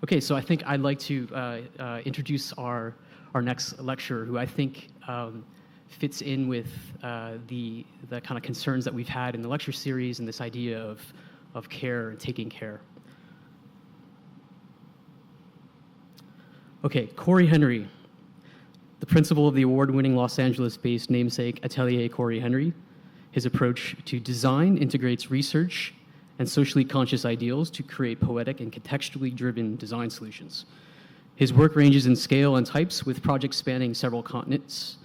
Okay, so I think I'd like to introduce our next lecturer, who I think fits in with the kind of concerns that we've had in the lecture series and this idea of care and taking care. Okay, Cory Henry, the principal of the award-winning Los Angeles-based namesake Atelier Cory Henry. His approach to design integrates research and socially conscious ideals to create poetic and contextually driven design solutions. His work ranges in scale and types, with projects spanning several continents.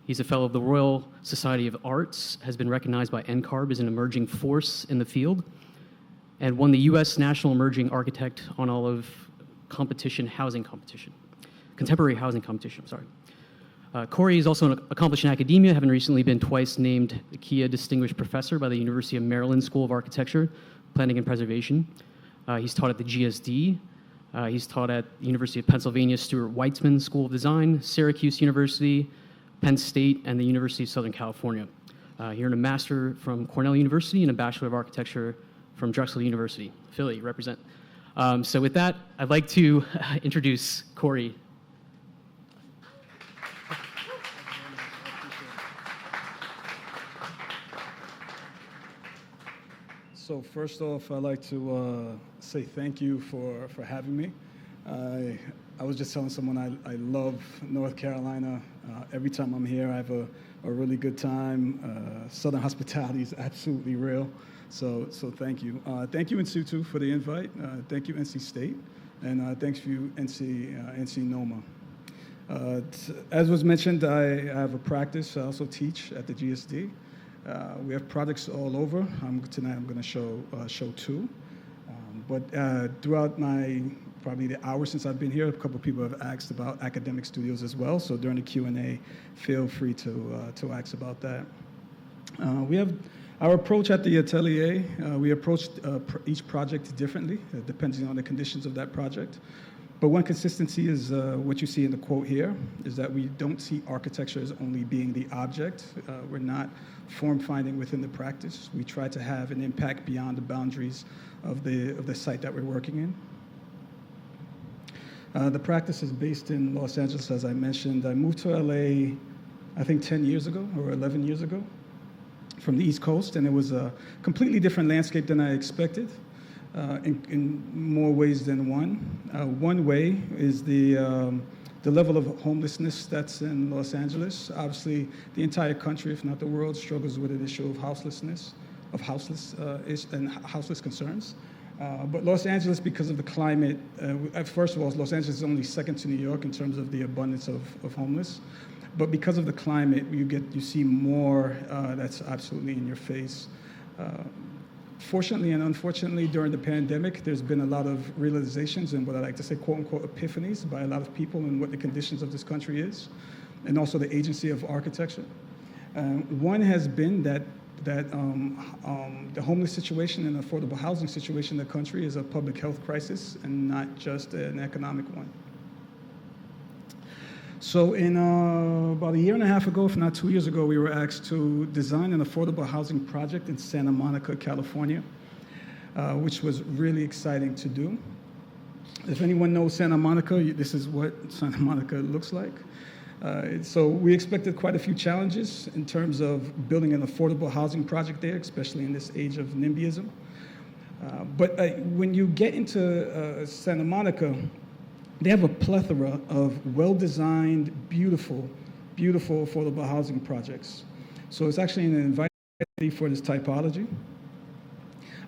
He's a fellow of the Royal Society of Arts, has been recognized by NCARB as an emerging force in the field, and won the U.S. National Emerging Architect on Olive Contemporary Housing Competition, sorry. Cory is also accomplished in academia, having recently been twice named the Kia Distinguished Professor by the University of Maryland School of Architecture, Planning and Preservation. He's taught at the GSD. He's taught at the University of Pennsylvania Stuart Weitzman School of Design, Syracuse University, Penn State, and the University of Southern California. He earned a Master from Cornell University and a Bachelor of Architecture from Drexel University. Philly, represent. So with that, I'd like to introduce Cory. So first off, I'd like to say thank you for having me. I was just telling someone I love North Carolina. Every time I'm here, I have a really good time. Southern hospitality is absolutely real. So thank you. Thank you, situ, for the invite. Thank you, NC State. And thanks you, NC NOMA. As was mentioned, I have a practice. I also teach at the GSD. We have projects all over. Tonight I'm going to show two. But throughout probably the hour since I've been here, a couple of people have asked about academic studios as well. So during the Q&A, feel free to ask about that. We have our approach at the Atelier. We approach each project differently, depending on the conditions of that project. But one consistency is what you see in the quote here, is that we don't see architecture as only being the object. We're not form finding within the practice. We try to have an impact beyond the boundaries of the site that we're working in. The practice is based in Los Angeles, as I mentioned. I moved to LA, I think 10 years ago or 11 years ago from the East Coast, and it was a completely different landscape than I expected. In more ways than one. One way is the level of homelessness that's in Los Angeles. Obviously, the entire country, if not the world, struggles with an issue of houselessness, and houseless concerns. But Los Angeles, because of the climate, first of all, Los Angeles is only second to New York in terms of the abundance of homeless. But because of the climate, you see more that's absolutely in your face. Fortunately and unfortunately, during the pandemic, there's been a lot of realizations and what I like to say, quote unquote, epiphanies by a lot of people and what the conditions of this country is, and also the agency of architecture. One has been that the homeless situation and affordable housing situation in the country is a public health crisis and not just an economic one. So in about a year and a half ago, if not 2 years ago, we were asked to design an affordable housing project in Santa Monica, California, which was really exciting to do. If anyone knows Santa Monica, this is what Santa Monica looks like. So we expected quite a few challenges in terms of building an affordable housing project there, especially in this age of NIMBYism. But when you get into Santa Monica, they have a plethora of well-designed, beautiful affordable housing projects. So it's actually an invite for this typology.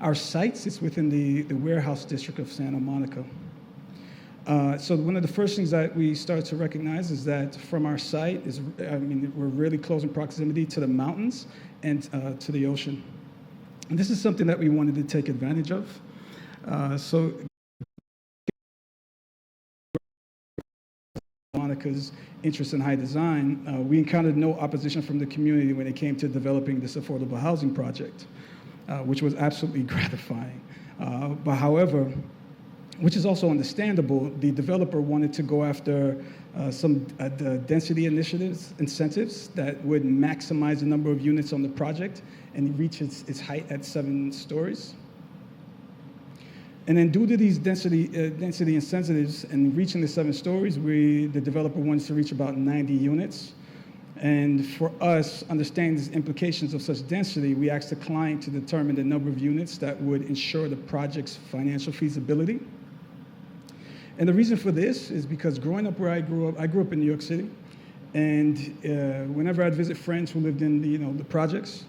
Our site sits within the warehouse district of Santa Monica. So one of the first things that we started to recognize is that from our site we're really close in proximity to the mountains and to the ocean. And this is something that we wanted to take advantage of. Monica's interest in high design, we encountered no opposition from the community when it came to developing this affordable housing project, which was absolutely gratifying. But however, which is also understandable, the developer wanted to go after some density incentives that would maximize the number of units on the project and reach its height at 7 stories. And then due to these density incentives and reaching the 7 stories, the developer wants to reach about 90 units. And for us, understanding the implications of such density, we asked the client to determine the number of units that would ensure the project's financial feasibility. And the reason for this is because growing up where I grew up in New York City, and whenever I'd visit friends who lived in the projects,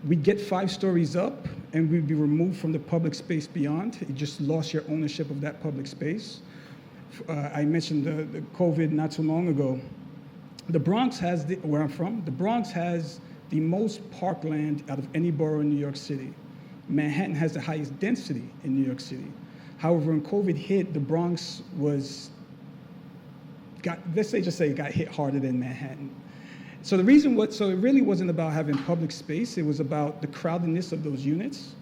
we'd get 5 stories up, and we'd be removed from the public space beyond. You just lost your ownership of that public space. I mentioned the COVID not too long ago. The Bronx has, where I'm from, the Bronx has the most parkland out of any borough in New York City. Manhattan has the highest density in New York City. However, when COVID hit, the Bronx got hit harder than Manhattan. So it really wasn't about having public space, it was about the crowdedness of those units.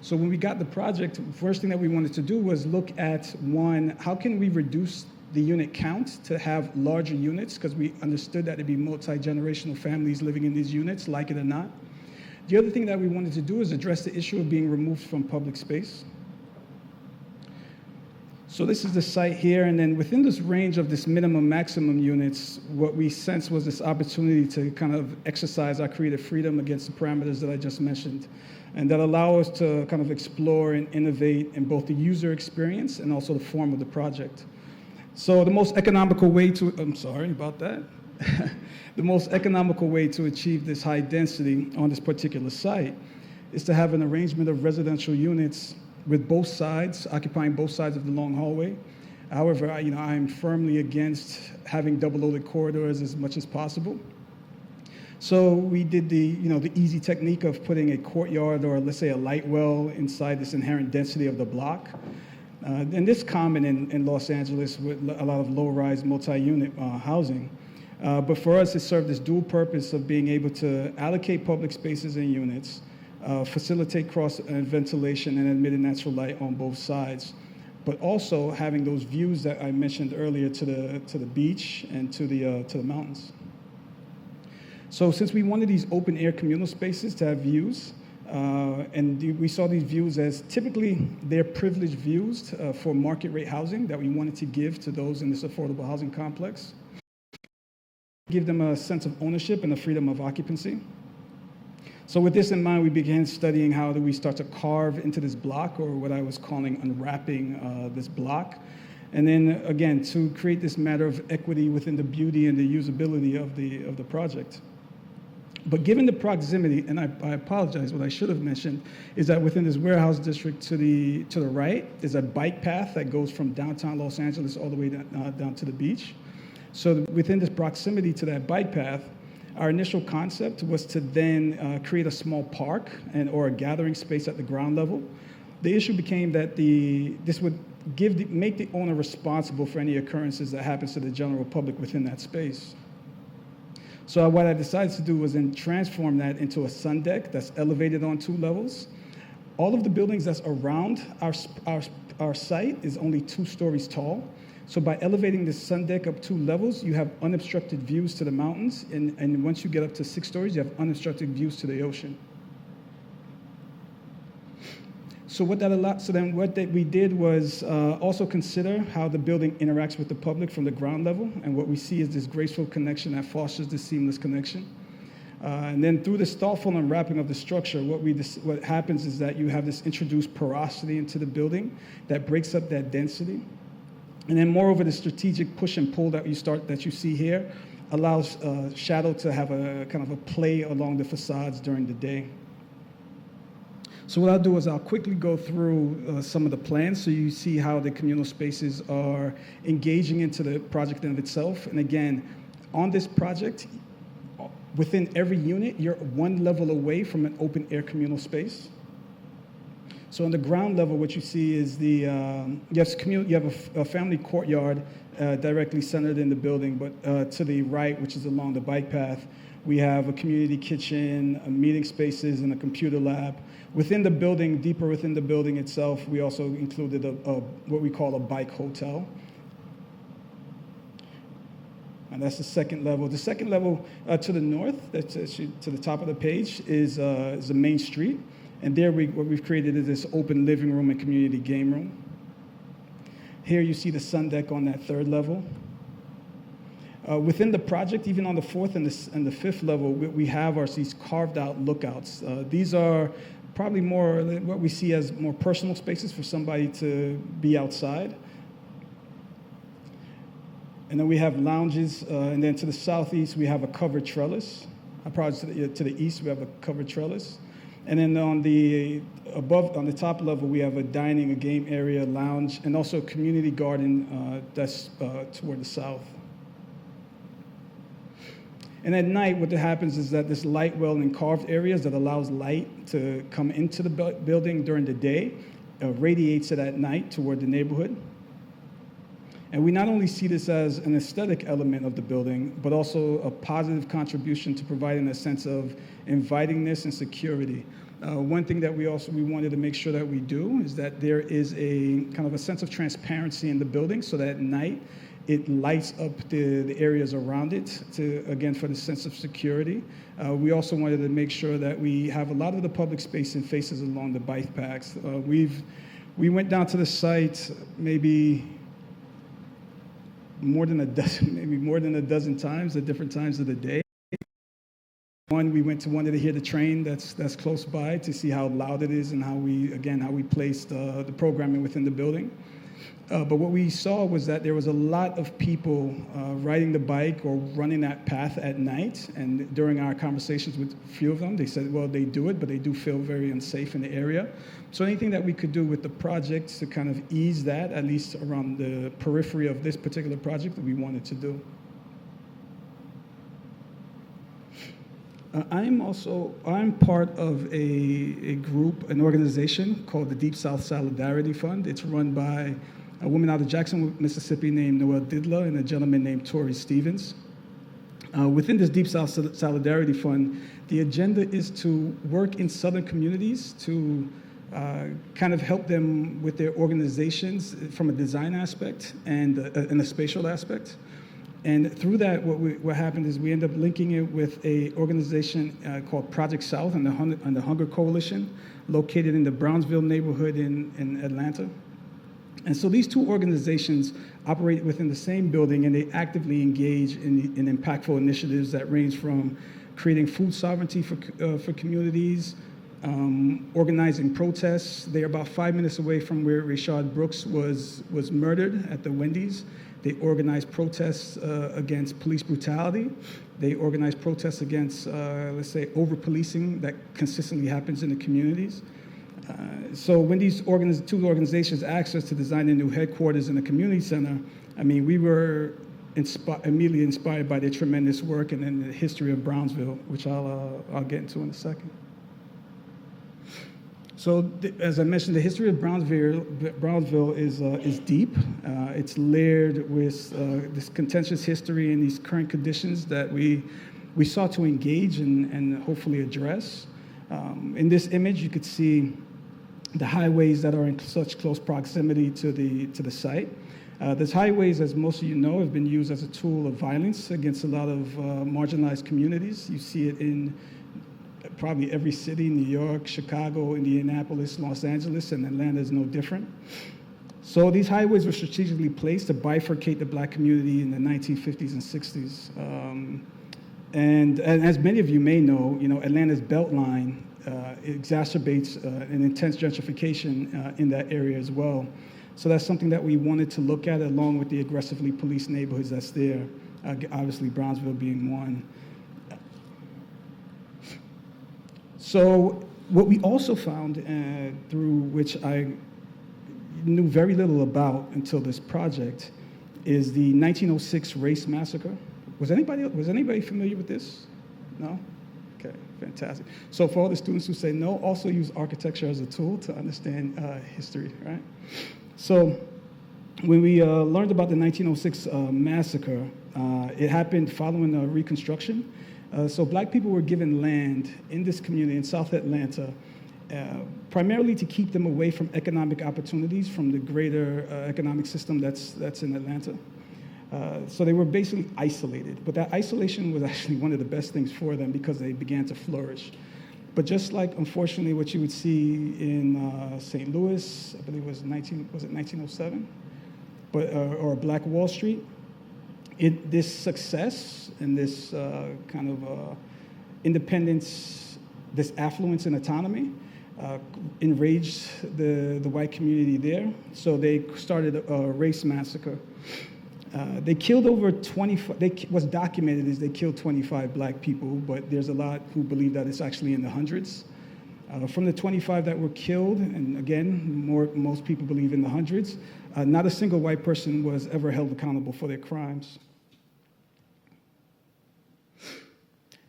So when we got the project, first thing that we wanted to do was look at, one, how can we reduce the unit count to have larger units, because we understood that it'd be multi-generational families living in these units, like it or not. The other thing that we wanted to do is address the issue of being removed from public space. So this is the site here, and then within this range of this minimum maximum units, what we sensed was this opportunity to kind of exercise our creative freedom against the parameters that I just mentioned, and that allow us to kind of explore and innovate in both the user experience and also the form of the project. So the most economical way to, the most economical way to achieve this high density on this particular site is to have an arrangement of residential units with both sides, occupying both sides of the long hallway. However, I'm firmly against having double-loaded corridors as much as possible. So we did the easy technique of putting a courtyard, or let's say a light well, inside this inherent density of the block. And this is common in Los Angeles with a lot of low-rise multi-unit housing. But for us, it served this dual purpose of being able to allocate public spaces and units, facilitate cross ventilation and admitted natural light on both sides, but also having those views that I mentioned earlier to the beach and to the mountains. So since we wanted these open air communal spaces to have views, and we saw these views as typically they're privileged views for market rate housing that we wanted to give to those in this affordable housing complex. Give them a sense of ownership and a freedom of occupancy. So with this in mind, we began studying how do we start to carve into this block, or what I was calling unwrapping this block. And then again, to create this matter of equity within the beauty and the usability of the project. But given the proximity, and I apologize, what I should have mentioned is that within this warehouse district to the right is a bike path that goes from downtown Los Angeles all the way down to the beach. So within this proximity to that bike path, our initial concept was to then create a small park or a gathering space at the ground level. The issue became that this would make the owner responsible for any occurrences that happens to the general public within that space. So what I decided to do was then transform that into a sun deck that's elevated on 2 levels. All of the buildings that's around our site is only 2 stories tall. So by elevating this sun deck up 2 levels, you have unobstructed views to the mountains, and once you get up to 6 stories, you have unobstructed views to the ocean. So what we did was also consider how the building interacts with the public from the ground level, and what we see is this graceful connection that fosters this seamless connection. And then through this thoughtful unwrapping of the structure, what happens is that you have this introduced porosity into the building that breaks up that density. And then moreover, the strategic push and pull that you see here allows shadow to have a kind of a play along the facades during the day. So what I'll do is I'll quickly go through some of the plans so you see how the communal spaces are engaging into the project in itself. And again, on this project, within every unit, you're 1 level away from an open air communal space. So on the ground level, what you see is you have a family courtyard directly centered in the building, but to the right, which is along the bike path, we have a community kitchen, meeting spaces, and a computer lab. Within the building, deeper within the building itself, we also included what we call a bike hotel. And that's the second level. The second level to the north, to the top of the page, is the main street. And there, what we've created is this open living room and community game room. Here you see the sun deck on that third level. Within the project, even on the fourth and the fifth level, we have these carved out lookouts. These are probably more what we see as more personal spaces for somebody to be outside. And then we have lounges, and then to the southeast, we have a covered trellis. Probably to the east, we have a covered trellis. And then on the top level, we have a dining, a game area, lounge, and also a community garden that's toward the south. And at night, what happens is that this light well and carved areas that allows light to come into the building during the day radiates it at night toward the neighborhood. And we not only see this as an aesthetic element of the building, but also a positive contribution to providing a sense of invitingness and security. One thing that we wanted to make sure that we do is that there is a kind of a sense of transparency in the building, so that at night it lights up the areas around it again, for the sense of security. We also wanted to make sure that we have a lot of the public space and faces along the bike paths. We went down to the site maybe more than a dozen times at different times of the day. We wanted to hear the train that's close by to see how loud it is and how we placed the programming within the building. But what we saw was that there was a lot of people riding the bike or running that path at night. And during our conversations with a few of them, they said, well, they do it, but they do feel very unsafe in the area. So anything that we could do with the project to kind of ease that, at least around the periphery of this particular project, that we wanted to do. I'm part of a group, an organization called the Deep South Solidarity Fund. It's run by a woman out of Jackson, Mississippi named Noelle Didla and a gentleman named Tory Stevens. Within this Deep South Solidarity Fund, the agenda is to work in Southern communities to kind of help them with their organizations from a design aspect and a spatial aspect. And through that, what happened is we end up linking it with an organization called Project South and the Hunger Coalition, located in the Brownsville neighborhood in Atlanta. And so these two organizations operate within the same building, and they actively engage in impactful initiatives that range from creating food sovereignty for communities, organizing protests. They are about 5 minutes away from where Rayshard Brooks was murdered at the Wendy's. They organize protests against police brutality. They organize protests against, let's say, over-policing that consistently happens in the communities. So when these two organizations asked us to design a new headquarters in a community center, I mean, we were immediately inspired by their tremendous work and then the history of Brownsville, which I'll get into in a second. So, as I mentioned, the history of Brownsville is deep. It's layered with this contentious history and these current conditions that we sought to engage and hopefully address. In this image, you could see the highways that are in such close proximity to the site. These highways, as most of you know, have been used as a tool of violence against a lot of marginalized communities. You see it in probably every city: New York, Chicago, Indianapolis, Los Angeles, and Atlanta is no different. So these highways were strategically placed to bifurcate the Black community in the 1950s and 60s. And as many of you may know, Atlanta's Beltline exacerbates an intense gentrification in that area as well. So that's something that we wanted to look at, along with the aggressively policed neighborhoods that's there, obviously Brownsville being one. So what we also found, through which I knew very little about until this project, is the 1906 race massacre. Was anybody familiar with this? No? Okay, fantastic. So for all the students who say no, also use architecture as a tool to understand history, right? So when we learned about the 1906 massacre, it happened following Reconstruction. So Black people were given land in this community in South Atlanta, primarily to keep them away from economic opportunities from the greater economic system that's in Atlanta. So they were basically isolated, but that isolation was actually one of the best things for them because they began to flourish. But just like, unfortunately, what you would see in St. Louis, I believe it was 1907, but or Black Wall Street, this success and this kind of independence, this affluence and autonomy enraged the white community there. So they started a race massacre. They killed over 25, what's documented is they killed 25 black people, but there's a lot who believe that it's actually in the hundreds. From the 25 that were killed, and again, most people believe in the hundreds, not a single white person was ever held accountable for their crimes.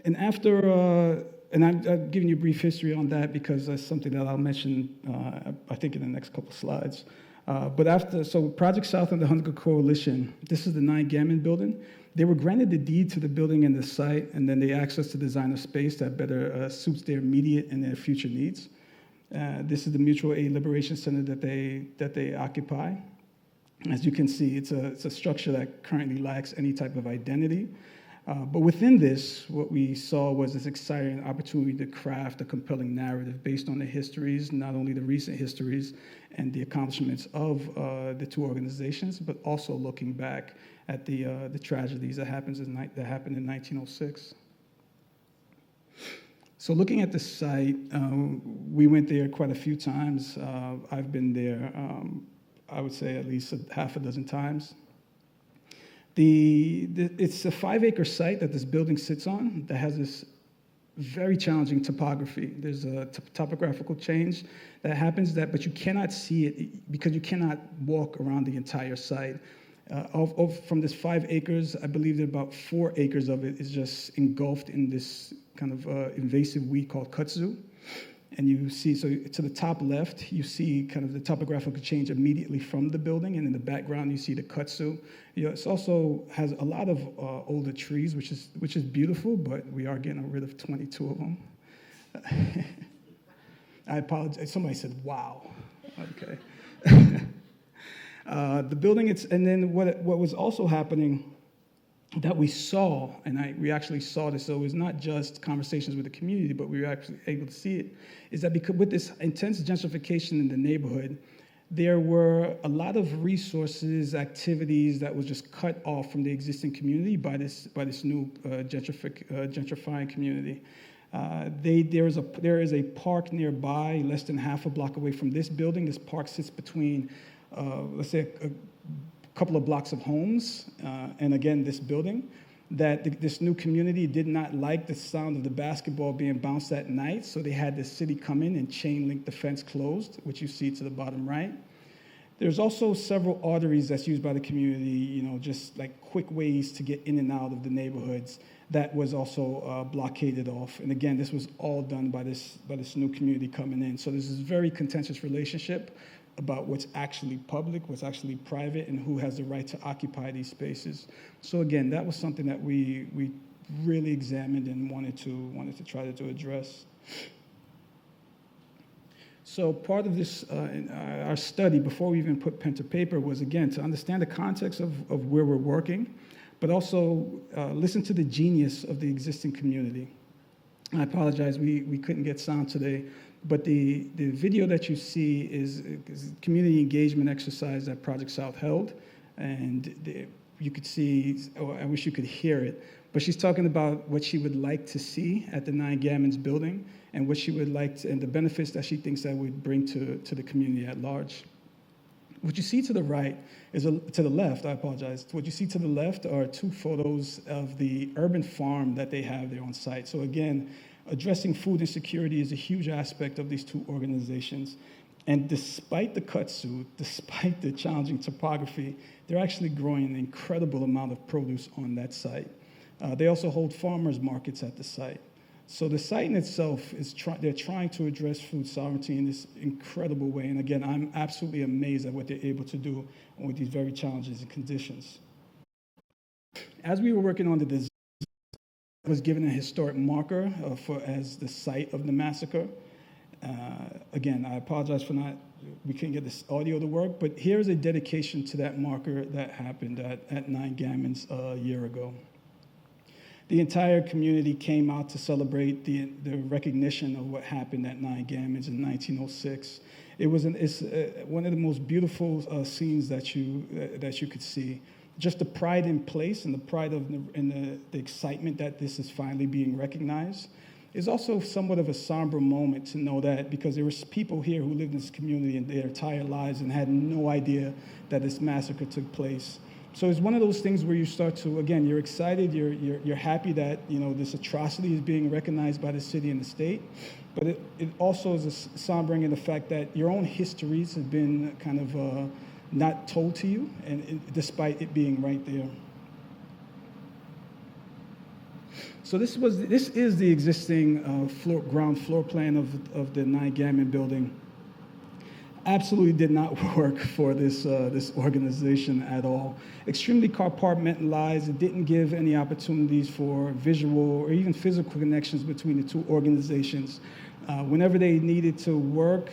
And after, and I'm giving you a brief history on that because that's something that I'll mention, I think, in the next couple slides. But after, so Project South and the Hunger Coalition, this is the 9 Gammon building. They were granted the deed to the building and the site, and then they asked us to design a space that better suits their immediate and their future needs. This is the Mutual Aid Liberation Center that they occupy. As you can see, it's a structure that currently lacks any type of identity. But within this, what we saw was this exciting opportunity to craft a compelling narrative based on the histories, not only the recent histories and the accomplishments of the two organizations, but also looking back at the tragedies that happened in 1906. So looking at the site, we went there quite a few times. I've been there, I would say at least half a dozen times. It's a 5-acre site that this building sits on that has this very challenging topography. There's a topographical change that happens, but you cannot see it because you cannot walk around the entire site. From this 5 acres, I believe that about 4 acres of it is just engulfed in this kind of invasive weed called kudzu. And you see, so to the top left, you see kind of the topographical change immediately from the building, and in the background, you see the kudzu. It also has a lot of older trees, which is beautiful, but we are getting rid of 22 of them. I apologize. Somebody said, "Wow." Okay. The building, and then what was also happening that we saw, and we actually saw this, so it was not just conversations with the community, but we were actually able to see it, is that because with this intense gentrification in the neighborhood, there were a lot of resources, activities that was just cut off from the existing community by this new gentrifying community. There is a park nearby, less than half a block away from this building. This park sits between, let's say, a couple of blocks of homes, and again, this building, that this new community did not like the sound of the basketball being bounced at night, so they had the city come in and chain link the fence closed, which you see to the bottom right. There's also several arteries that's used by the community, just like quick ways to get in and out of the neighborhoods that was also blockaded off. And again, this was all done by this new community coming in. So there's this very contentious relationship about what's actually public, what's actually private, and who has the right to occupy these spaces. So again, that was something that we really examined and wanted to try to address. So part of this, our study, before we even put pen to paper, was again to understand the context of where we're working, but also listen to the genius of the existing community. I apologize, we couldn't get sound today, but the video that you see is a community engagement exercise that Project South held, and you could see, I wish you could hear it, but she's talking about what she would like to see at the 9 Gammons building, and what she would like to, and the benefits that she thinks that would bring to the community at large. What you see to the right is, to the left, I apologize, what you see to the left are 2 photos of the urban farm that they have there on site. So again, addressing food insecurity is a huge aspect of these 2 organizations. And despite the kudzu, despite the challenging topography, they're actually growing an incredible amount of produce on that site. They also hold farmers markets at the site. So the site in itself, they're trying to address food sovereignty in this incredible way. And again, I'm absolutely amazed at what they're able to do with these very challenging conditions. As we were working on the design, I was given a historic marker as the site of the massacre. Again, I apologize for we couldn't get this audio to work, but here's a dedication to that marker that happened at 9 Gammons a year ago. The entire community came out to celebrate the recognition of what happened at Nine Gammons in 1906. It's one of the most beautiful scenes that you could see. Just the pride in place and the pride and the excitement that this is finally being recognized is also somewhat of a somber moment to know that, because there were people here who lived in this community in their entire lives and had no idea that this massacre took place. So it's one of those things where you start to, again, you're excited, you're happy that, you know, this atrocity is being recognized by the city and the state, but it also is a sombering in the fact that your own histories have been kind of not told to you, and despite it being right there. So this is the existing ground floor plan of the Nine Gammon building. Absolutely did not work for this organization at all. Extremely compartmentalized. It didn't give any opportunities for visual or even physical connections between the two organizations. Whenever they needed to work,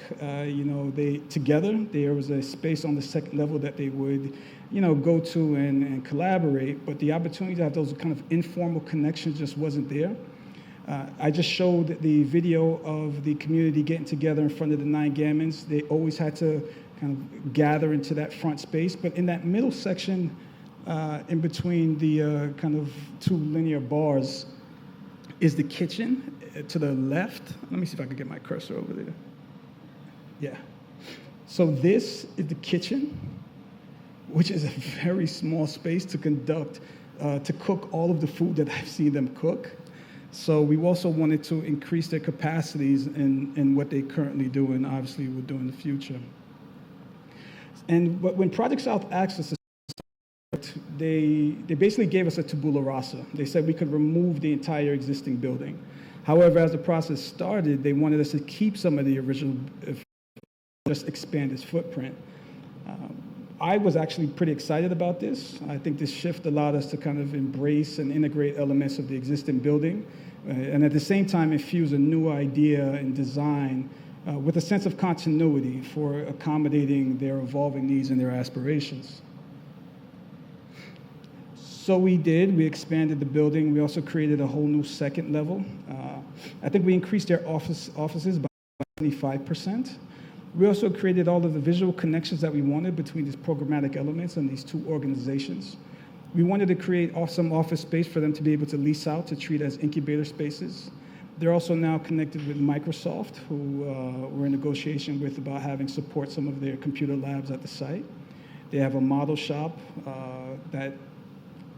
together, there was a space on the second level that they would, go to and collaborate. But the opportunity to have those kind of informal connections just wasn't there. I just showed the video of the community getting together in front of the Nine Gammons. They always had to kind of gather into that front space. But in that middle section, in between the kind of two linear bars, is the kitchen to the left. Let me see if I can get my cursor over there. Yeah. So this is the kitchen, which is a very small space to cook all of the food that I've seen them cook. So we also wanted to increase their capacities in what they currently do, and obviously will do in the future. And when Project South asked us, they basically gave us a tabula rasa. They said we could remove the entire existing building. However, as the process started, they wanted us to keep some of the original, just expand its footprint. I was actually pretty excited about this. I think this shift allowed us to kind of embrace and integrate elements of the existing building, and at the same time infuse a new idea and design with a sense of continuity for accommodating their evolving needs and their aspirations. So we expanded the building. We also created a whole new second level. I think we increased their offices by 25%. We also created all of the visual connections that we wanted between these programmatic elements and these two organizations. We wanted to create some office space for them to be able to lease out to treat as incubator spaces. They're also now connected with Microsoft, who we're in negotiation with about having support some of their computer labs at the site. They have a model shop that,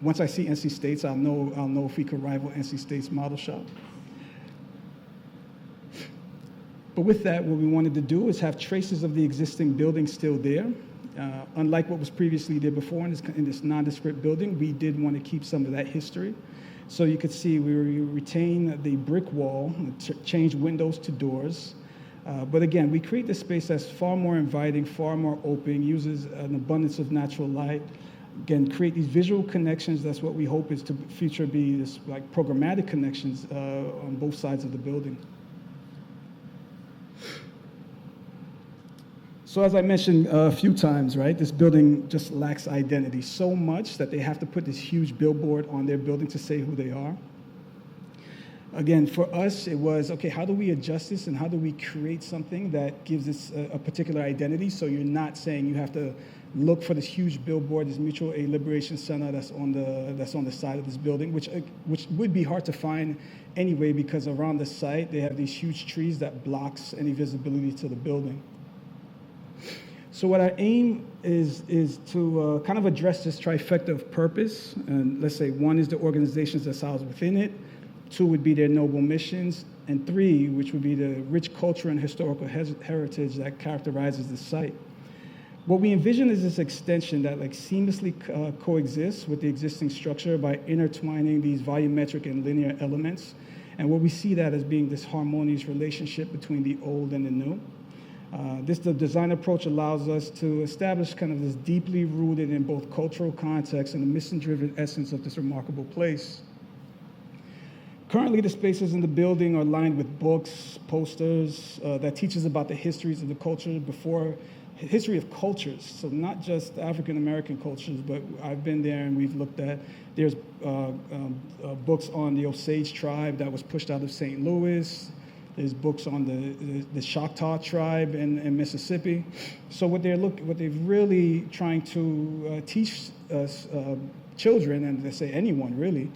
once I see NC State's, I'll know if we could rival NC State's model shop. But with that, what we wanted to do is have traces of the existing building still there. Unlike what was previously there before in this nondescript building, we did want to keep some of that history. So you could see we retain the brick wall, change windows to doors. But again, we create this space that's far more inviting, far more open, uses an abundance of natural light. Again, create these visual connections. That's what we hope is to future be this like programmatic connections on both sides of the building. So as I mentioned a few times, right, this building just lacks identity so much that they have to put this huge billboard on their building to say who they are. Again, for us, it was, okay, how do we adjust this and how do we create something that gives this a particular identity, so you're not saying you have to look for this huge billboard, this Mutual Aid Liberation Center that's on the side of this building, which would be hard to find anyway, because around the site they have these huge trees that blocks any visibility to the building. So what our aim is to kind of address this trifecta of purpose. And let's say one is the organizations that's housed within it, two would be their noble missions, and three, which would be the rich culture and historical heritage that characterizes the site. What we envision is this extension that like seamlessly coexists with the existing structure by intertwining these volumetric and linear elements. And what we see that as being this harmonious relationship between the old and the new. The design approach allows us to establish kind of this deeply rooted in both cultural context and the mission-driven essence of this remarkable place. Currently, the spaces in the building are lined with books, posters that teach us about the histories of the culture before history of cultures. So not just African American cultures, but I've been there and we've looked at, there's books on the Osage tribe that was pushed out of St. Louis. There's books on the Choctaw tribe in Mississippi. So what they're really trying to teach us children, and they say anyone really,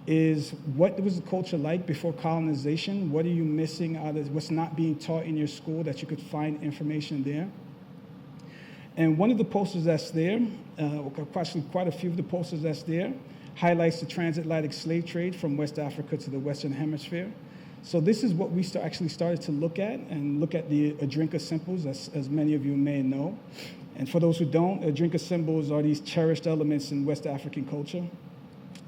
is what was the culture like before colonization? What are you missing out of what's not being taught in your school that you could find information there? And one of the posters that's there, actually quite a few of the posters that's there, highlights the transatlantic slave trade from West Africa to the Western Hemisphere. So this is what we actually started to look at, and look at the Adrinka symbols, as many of you may know. And for those who don't, Adrinka symbols are these cherished elements in West African culture.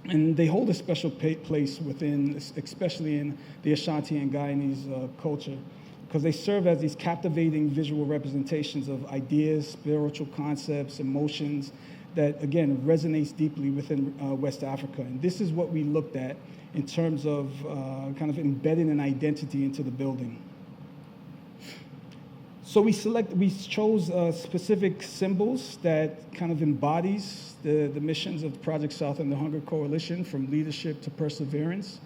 And they hold a special place within, especially in the Ashanti and Guyanese culture, because they serve as these captivating visual representations of ideas, spiritual concepts, emotions that, again, resonates deeply within West Africa. And this is what we looked at in terms of kind of embedding an identity into the building. So we chose specific symbols that kind of embodies the missions of Project South and the Hunger Coalition, from leadership to perseverance.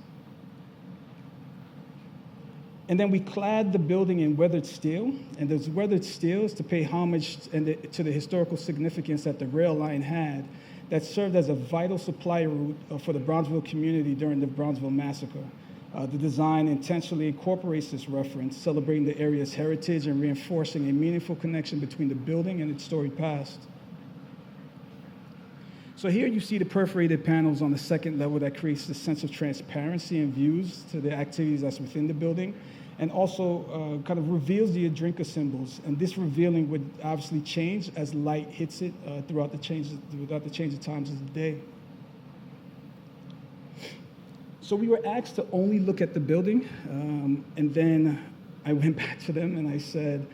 And then we clad the building in weathered steel, and those weathered steel is to pay homage to the historical significance that the rail line had, that served as a vital supply route for the Bronzeville community during the Bronzeville Massacre. The design intentionally incorporates this reference, celebrating the area's heritage and reinforcing a meaningful connection between the building and its storied past. So here you see the perforated panels on the second level that creates the sense of transparency and views to the activities that's within the building, and also kind of reveals the Adrinka symbols. And this revealing would obviously change as light hits it throughout the change of times of the day. So we were asked to only look at the building, and then I went back to them and I said,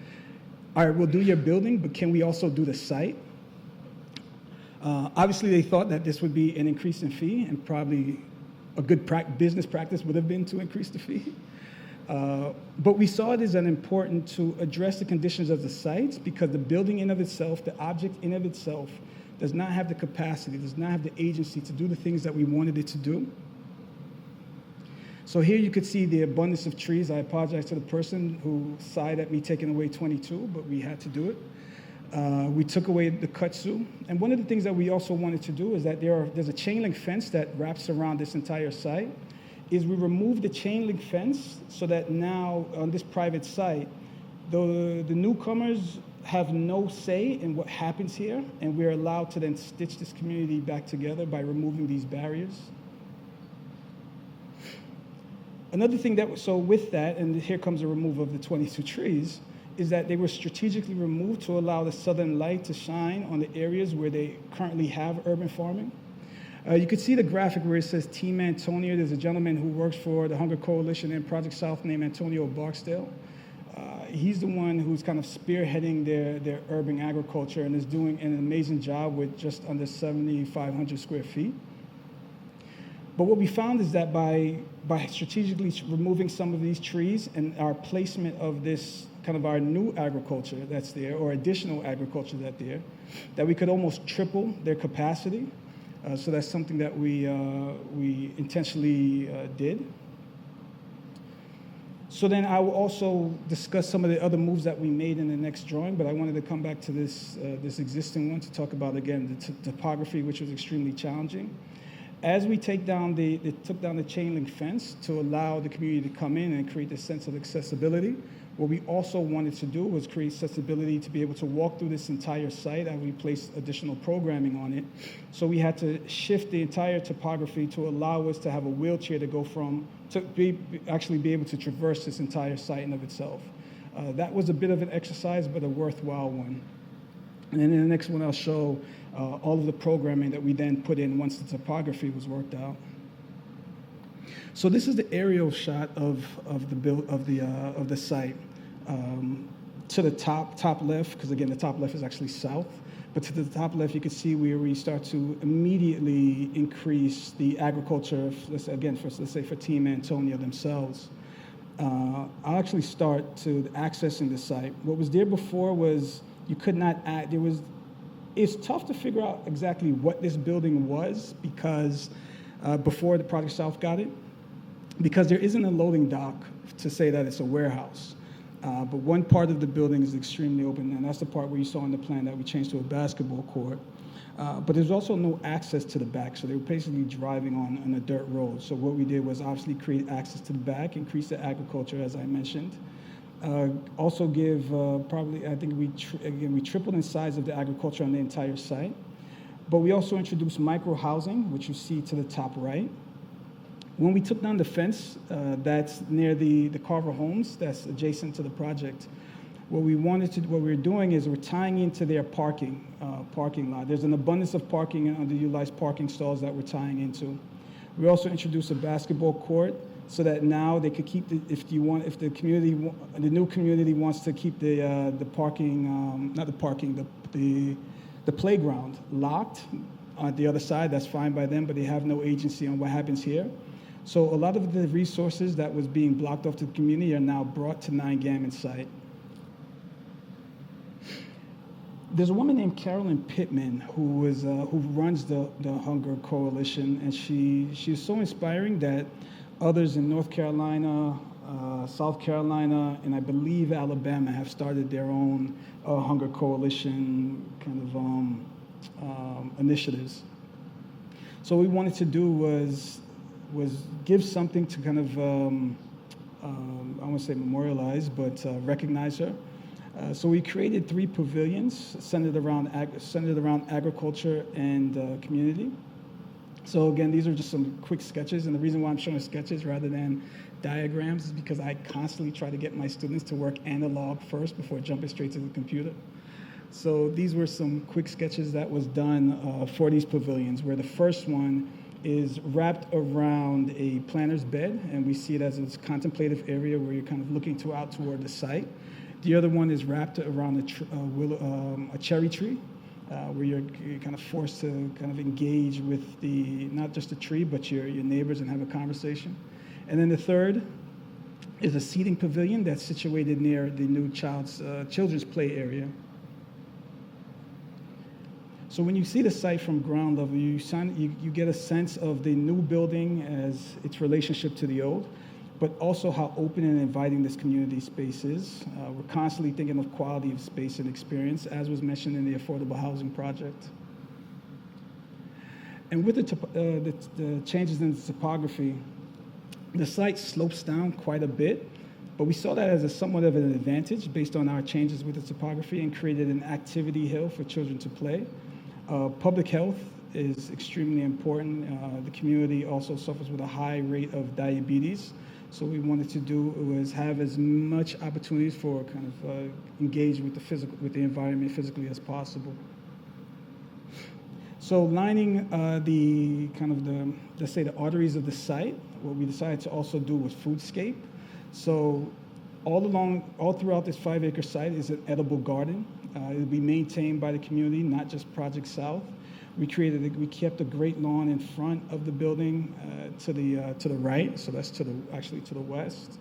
all right, we'll do your building, but can we also do the site? Obviously, they thought that this would be an increase in fee, and probably a good business practice would have been to increase the fee. But we saw it as important to address the conditions of the sites, because the building in of itself, the object in of itself, does not have the capacity, does not have the agency to do the things that we wanted it to do. So here you could see the abundance of trees. I apologize to the person who sighed at me taking away 22, but we had to do it. We took away the kudzu. And one of the things that we also wanted to do is that there's a chain link fence that wraps around this entire site. Is we removed the chain link fence so that now on this private site, the newcomers have no say in what happens here, and we're allowed to then stitch this community back together by removing these barriers. Another thing so with that, and here comes the removal of the 22 trees, is that they were strategically removed to allow the southern light to shine on the areas where they currently have urban farming. You can see the graphic where it says Team Antonio. There's a gentleman who works for the Hunger Coalition in Project South named Antonio Barksdale. He's the one who's kind of spearheading their urban agriculture and is doing an amazing job with just under 7,500 square feet. But what we found is that by strategically removing some of these trees and our placement of this kind of our new agriculture that's there, or additional agriculture that's there, that we could almost triple their capacity. So that's something that we intentionally did. So then I will also discuss some of the other moves that we made in the next drawing, but I wanted to come back to this existing one to talk about, again, the topography, which was extremely challenging. As we took down the chain link fence to allow the community to come in and create this sense of accessibility, what we also wanted to do was create accessibility to be able to walk through this entire site as we placed additional programming on it. So we had to shift the entire topography to allow us to have a wheelchair actually be able to traverse this entire site in of itself. That was a bit of an exercise, but a worthwhile one. And then in the next one, I'll show all of the programming that we then put in once the topography was worked out. So this is the aerial shot of the site. To the top left, because again the top left is actually south, but to the top left you can see where we start to immediately increase the agriculture. Let's say for Team Antonio themselves. I'll actually start to accessing the site. What was there before was You could not act. It's tough to figure out exactly what this building was because before the Project South got it, because there isn't a loading dock to say that it's a warehouse. But one part of the building is extremely open, and that's the part where you saw in the plan that we changed to a basketball court. But there's also no access to the back, so they were basically driving on a dirt road. So what we did was obviously create access to the back, increase the agriculture, as I mentioned. Also give probably, I think we tripled in size of the agriculture on the entire site. But we also introduced micro-housing, which you see to the top right. When we took down the fence that's near the Carver homes, that's adjacent to the project, what we're doing is we're tying into their parking lot. There's an abundance of parking and underutilized parking stalls that we're tying into. We also introduced a basketball court so that now they could keep the new community wants to keep the playground locked on the other side. That's fine by them, but they have no agency on what happens here. So a lot of the resources that was being blocked off to the community are now brought to 9 Gammon site. There's a woman named Carolyn Pittman who runs the Hunger Coalition, and she's so inspiring that others in North Carolina, South Carolina, and I believe Alabama have started their own Hunger Coalition kind of initiatives. So what we wanted to do was give something to kind of, I won't say memorialize, but recognize her. So we created 3 pavilions centered around agriculture and community. So again, these are just some quick sketches, and the reason why I'm showing sketches rather than diagrams is because I constantly try to get my students to work analog first before jumping straight to the computer. So these were some quick sketches that was done for these pavilions, where the first one is wrapped around a planter's bed, and we see it as a contemplative area where you're kind of looking out toward the site. The other one is wrapped around a cherry tree, where you're kind of forced to kind of engage with not just the tree, but your neighbors and have a conversation. And then the third is a seating pavilion that's situated near the new children's play area. So when you see the site from ground level, you get a sense of the new building as its relationship to the old, but also how open and inviting this community space is. We're constantly thinking of quality of space and experience, as was mentioned in the affordable housing project. And with the changes in the topography, the site slopes down quite a bit, but we saw that as somewhat of an advantage based on our changes with the topography, and created an activity hill for children to play. Public health is extremely important. The community also suffers with a high rate of diabetes. So what we wanted to do was have as much opportunities for kind of engage with the environment physically as possible. So lining let's say the arteries of the site, what we decided to also do was foodscape. So all throughout this 5-acre site is an edible garden. It'll be maintained by the community, not just Project South. We kept a great lawn in front of the building to the right, so that's actually to the west.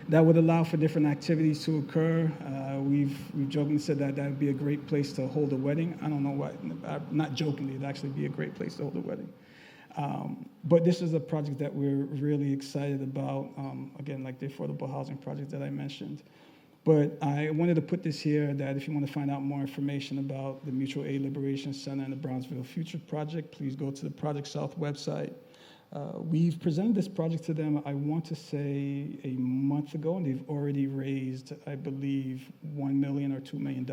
That would allow for different activities to occur. We've jokingly said that would be a great place to hold a wedding. I don't know why, not jokingly, it'd actually be a great place to hold a wedding. But this is a project that we're really excited about, again, like the affordable housing project that I mentioned. But I wanted to put this here that if you want to find out more information about the Mutual Aid Liberation Center and the Brownsville Future Project, please go to the Project South website. We've presented this project to them, I want to say, a month ago, and they've already raised, I believe, $1 million or $2 million.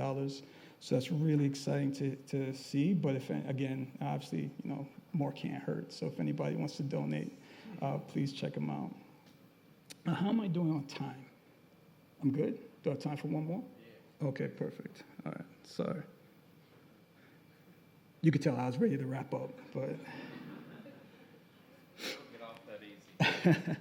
So that's really exciting to see. But again, obviously, more can't hurt. So if anybody wants to donate, please check them out. How am I doing on time? I'm good? Do I have time for one more? Yeah. Okay, perfect. All right, sorry. You could tell I was ready to wrap up, but. Don't get off that easy.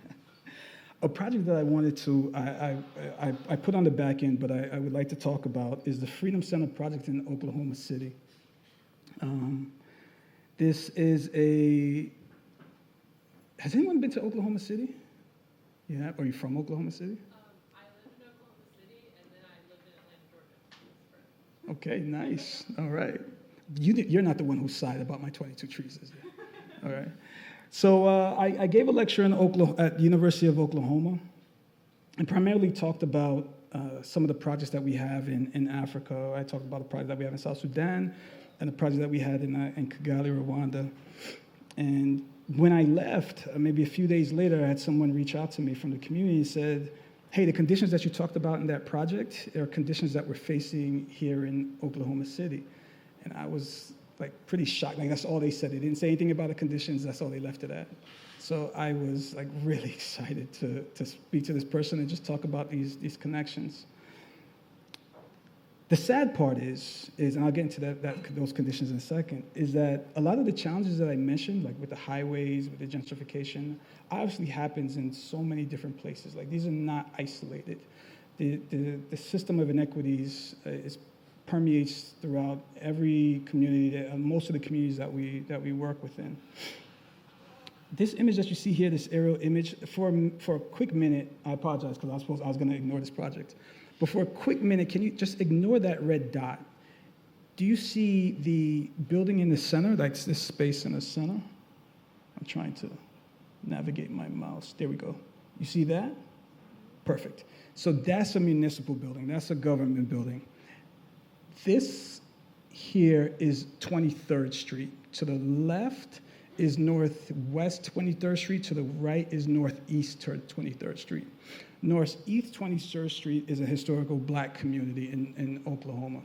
A project that I wanted to, I put on the back end, but I would like to talk about is the Freedom Center project in Oklahoma City. This is has anyone been to Oklahoma City? Yeah, are you from Oklahoma City? I lived in Oklahoma City, and then I lived in Atlanta, Georgia. Okay, nice. All right. You're not the one who sighed about my 22 trees, is it? All right. So I gave a lecture at the University of Oklahoma and primarily talked about some of the projects that we have in Africa. I talked about a project that we have in South Sudan and a project that we had in Kigali, Rwanda. And when I left, maybe a few days later, I had someone reach out to me from the community and said, hey, the conditions that you talked about in that project are conditions that we're facing here in Oklahoma City. And I was like pretty shocked. Like that's all they said. They didn't say anything about the conditions. That's all they left it at. So I was like really excited to speak to this person and just talk about these connections. The sad part is, and I'll get into those conditions in a second, is that a lot of the challenges that I mentioned, like with the highways, with the gentrification, obviously happens in so many different places. Like these are not isolated. The system of inequities permeates throughout every community, most of the communities that we work within. This image that you see here, this aerial image, for a quick minute, I apologize because I was going to ignore this project. But for a quick minute, can you just ignore that red dot? Do you see the building in the center, like this space in the center? I'm trying to navigate my mouse. There we go. You see that? Perfect. So that's a municipal building. That's a government building. This here is 23rd Street. To the left is Northwest 23rd Street. To the right is Northeast 23rd Street. Northeast 23rd Street is a historical black community in Oklahoma.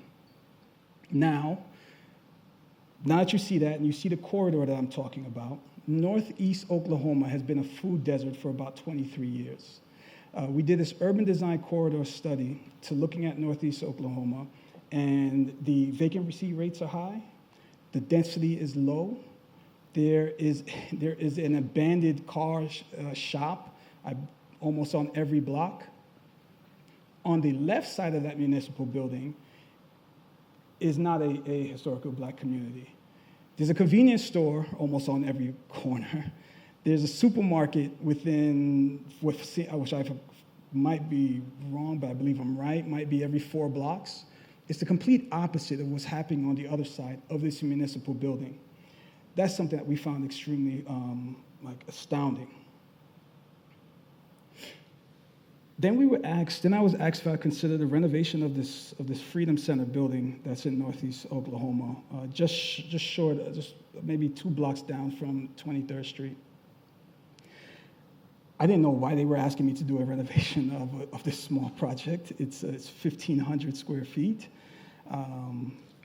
Now that you see that and you see the corridor that I'm talking about, Northeast Oklahoma has been a food desert for about 23 years. We did this urban design corridor study to looking at Northeast Oklahoma, and the vacancy rates are high, the density is low, there is an abandoned car shop almost on every block. On the left side of that municipal building is not a historical black community. There's a convenience store almost on every corner. There's a supermarket which I might be wrong, but I believe I'm right, might be every 4 blocks. It's the complete opposite of what's happening on the other side of this municipal building. That's something that we found extremely astounding. Then I was asked if I considered the renovation of this Freedom Center building that's in Northeast Oklahoma, just maybe 2 blocks down from 23rd Street. I didn't know why they were asking me to do a renovation of this small project. It's 1,500 square feet.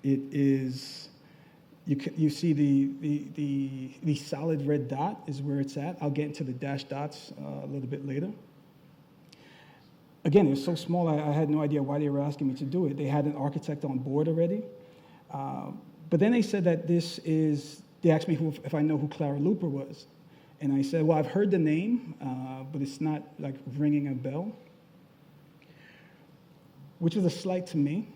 It is. You see the solid red dot is where it's at. I'll get into the dashed dots a little bit later. Again, it was so small, I had no idea why they were asking me to do it. They had an architect on board already. But then they said that they asked me if I know who Clara Luper was. And I said, well, I've heard the name, but it's not like ringing a bell, which is a slight to me.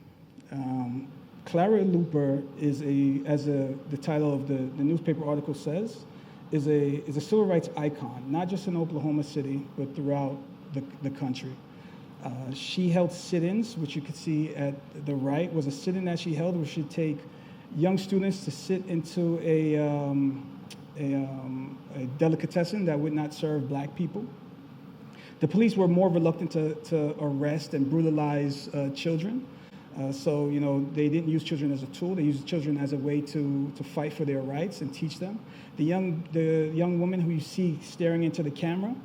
Clara Luper is the title of the newspaper article says, is a civil rights icon, not just in Oklahoma City, but throughout the country. She held sit-ins, which you could see at the right, was a sit-in that she held where she'd take young students to sit into a delicatessen that would not serve black people. The police were more reluctant to arrest and brutalize children. So, they didn't use children as a tool. They used children as a way to fight for their rights and teach them. The young woman who you see staring into the camera,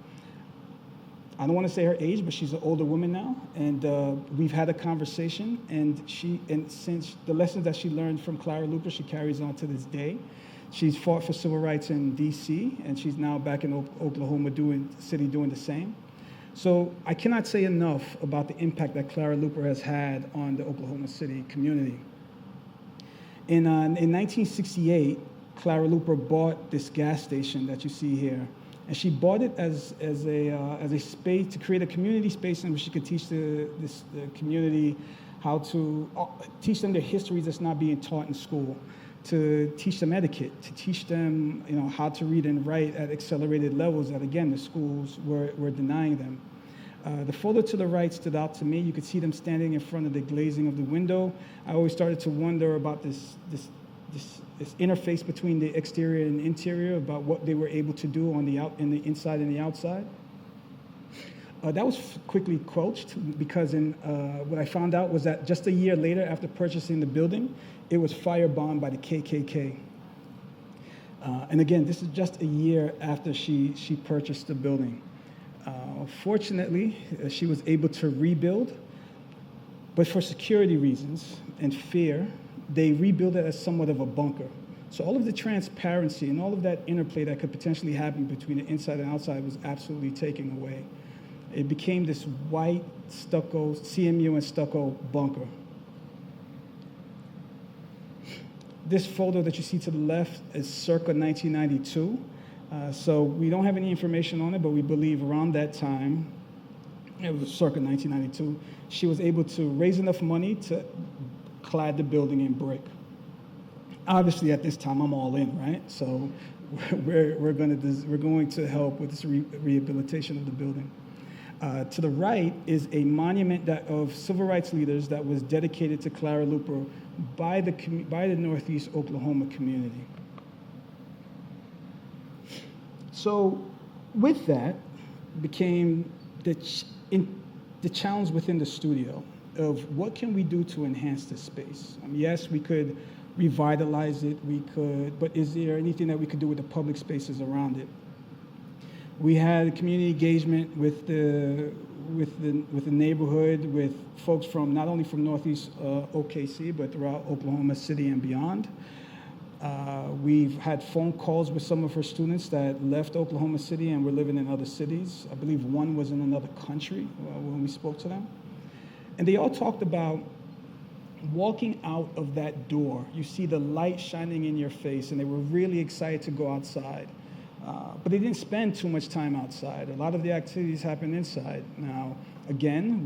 I don't want to say her age, but she's an older woman now, and we've had a conversation, and since the lessons that she learned from Clara Luper, she carries on to this day. She's fought for civil rights in D.C., and she's now back in Oklahoma City doing the same. So I cannot say enough about the impact that Clara Luper has had on the Oklahoma City community. In 1968, Clara Luper bought this gas station that you see here. And she bought it as a space to create a community space in which she could teach the community how to teach them their histories that's not being taught in school, to teach them etiquette, to teach them how to read and write at accelerated levels that again the schools were denying them. The photo to the right stood out to me. You could see them standing in front of the glazing of the window. I always started to wonder about this interface between the exterior and interior, about what they were able to do on the inside and the outside. That was quickly quashed because what I found out was that just a year later, after purchasing the building, it was firebombed by the KKK. And again, this is just a year after she purchased the building. Fortunately, she was able to rebuild, but for security reasons and fear, they rebuilt it as somewhat of a bunker. So all of the transparency and all of that interplay that could potentially happen between the inside and outside was absolutely taken away. It became this white stucco, CMU and stucco bunker. This photo that you see to the left is circa 1992. So we don't have any information on it, but we believe around that time, it was circa 1992, she was able to raise enough money to clad the building in brick. Obviously, at this time, I'm all in, right? So we're going to help with this rehabilitation of the building. To the right is a monument of civil rights leaders that was dedicated to Clara Luper by the Northeast Oklahoma community. So with that became the challenge within the studio of what can we do to enhance this space? Yes, we could revitalize it, but is there anything that we could do with the public spaces around it? We had community engagement with the neighborhood, with folks from not only from Northeast OKC, but throughout Oklahoma City and beyond. We've had phone calls with some of her students that left Oklahoma City and were living in other cities. I believe one was in another country when we spoke to them. And they all talked about walking out of that door. You see the light shining in your face, and they were really excited to go outside. But they didn't spend too much time outside. A lot of the activities happened inside. Now, again,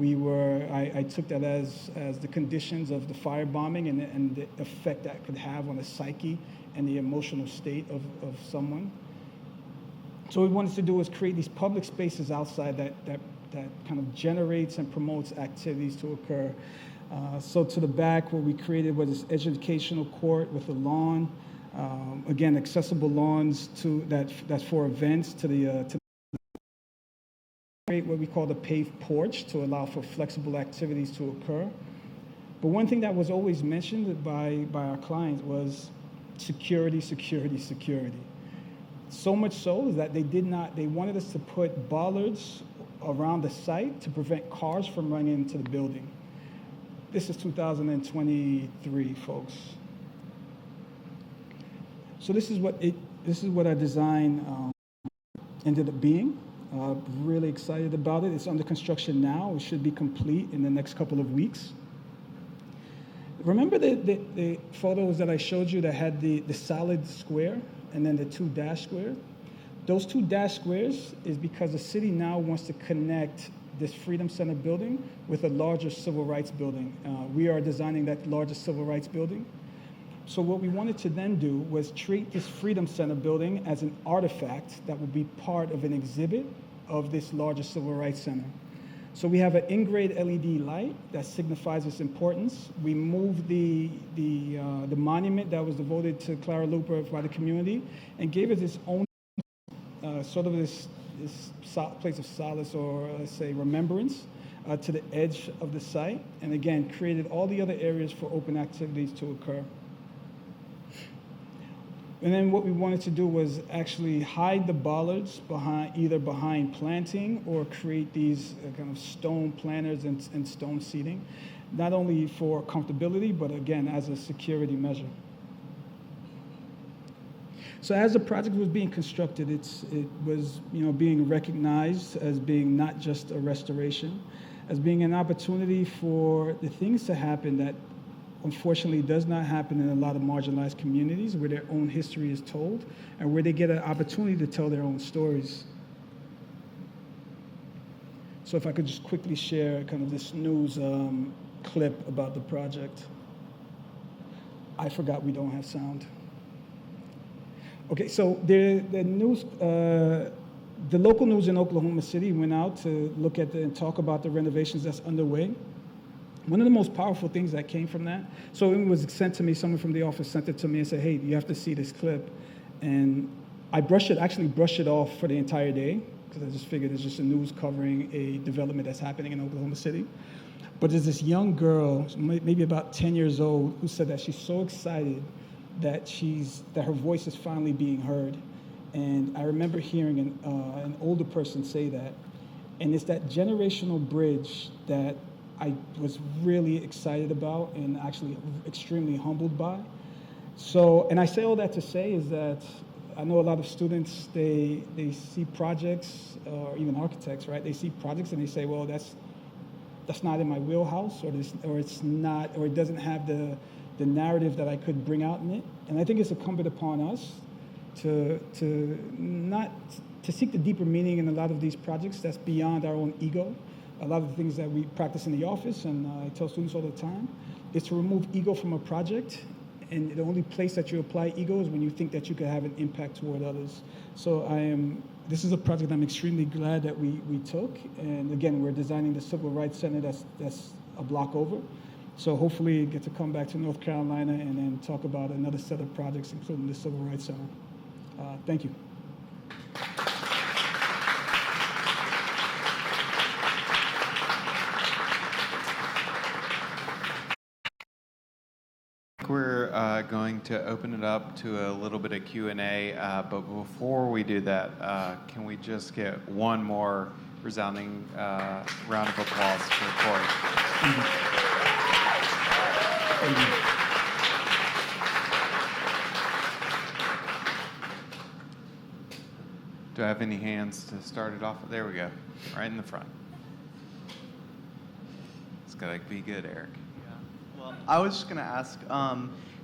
I took that as the conditions of the firebombing and the effect that could have on the psyche and the emotional state of someone. So what we wanted to do was create these public spaces outside that kind of generates and promotes activities to occur. So to the back, what we created was this educational court with a lawn. Again, accessible lawns that's for events to create what we call the paved porch to allow for flexible activities to occur. But one thing that was always mentioned by our clients was security, security, security. So much so that they wanted us to put bollards around the site to prevent cars from running into the building. This is 2023, folks. So this is what our design ended up being. Really excited about it. It's under construction now. It should be complete in the next couple of weeks. Remember the photos that I showed you that had the solid square and then the two dash squares? Those two dash squares is because the city now wants to connect this Freedom Center building with a larger civil rights building. We are designing that larger civil rights building. So what we wanted to then do was treat this Freedom Center building as an artifact that will be part of an exhibit of this larger civil rights center. So we have an in-grade LED light that signifies its importance. We moved the monument that was devoted to Clara Luper by the community and gave it its own sort of this place of solace, or let's say remembrance, to the edge of the site, and again created all the other areas for open activities to occur. And then what we wanted to do was actually hide the bollards either behind planting or create these kind of stone planters and stone seating, not only for comfortability, but again, as a security measure. So as the project was being constructed, it was being recognized as being not just a restoration, as being an opportunity for the things to happen that unfortunately does not happen in a lot of marginalized communities, where their own history is told and where they get an opportunity to tell their own stories. So if I could just quickly share kind of this news clip about the project. I forgot we don't have sound. Okay, so the news the local news in Oklahoma City went out to look at and talk about the renovations that's underway. One of the most powerful things that came from that, so it was sent to me, someone from the office sent it to me and said, hey, you have to see this clip. And I actually brushed it off for the entire day, because I just figured it's just the news covering a development that's happening in Oklahoma City. But there's this young girl, maybe about 10 years old, who said that she's so excited that her voice is finally being heard. And I remember hearing an older person say that. And it's that generational bridge that I was really excited about and actually extremely humbled by. So, and I say all that to say is that I know a lot of students, they see projects, or even architects, right? They see projects and they say, well, that's not in my wheelhouse, or it's not, or it doesn't have the narrative that I could bring out in it. And I think it's incumbent upon us to seek the deeper meaning in a lot of these projects that's beyond our own ego. A lot of the things that we practice in the office, and I tell students all the time, is to remove ego from a project. And the only place that you apply ego is when you think that you could have an impact toward others. So this is a project I'm extremely glad that we took. And again, we're designing the Civil Rights Center that's a block over. So hopefully get to come back to North Carolina and then talk about another set of projects, including the Civil Rights Center. Thank you. We're going to open it up to a little bit of Q&A, but before we do that, can we just get one more resounding round of applause for Cory? Do I have any hands to start it off? There we go, right in the front. It's gotta be good, Eric. Well, I was just going to ask,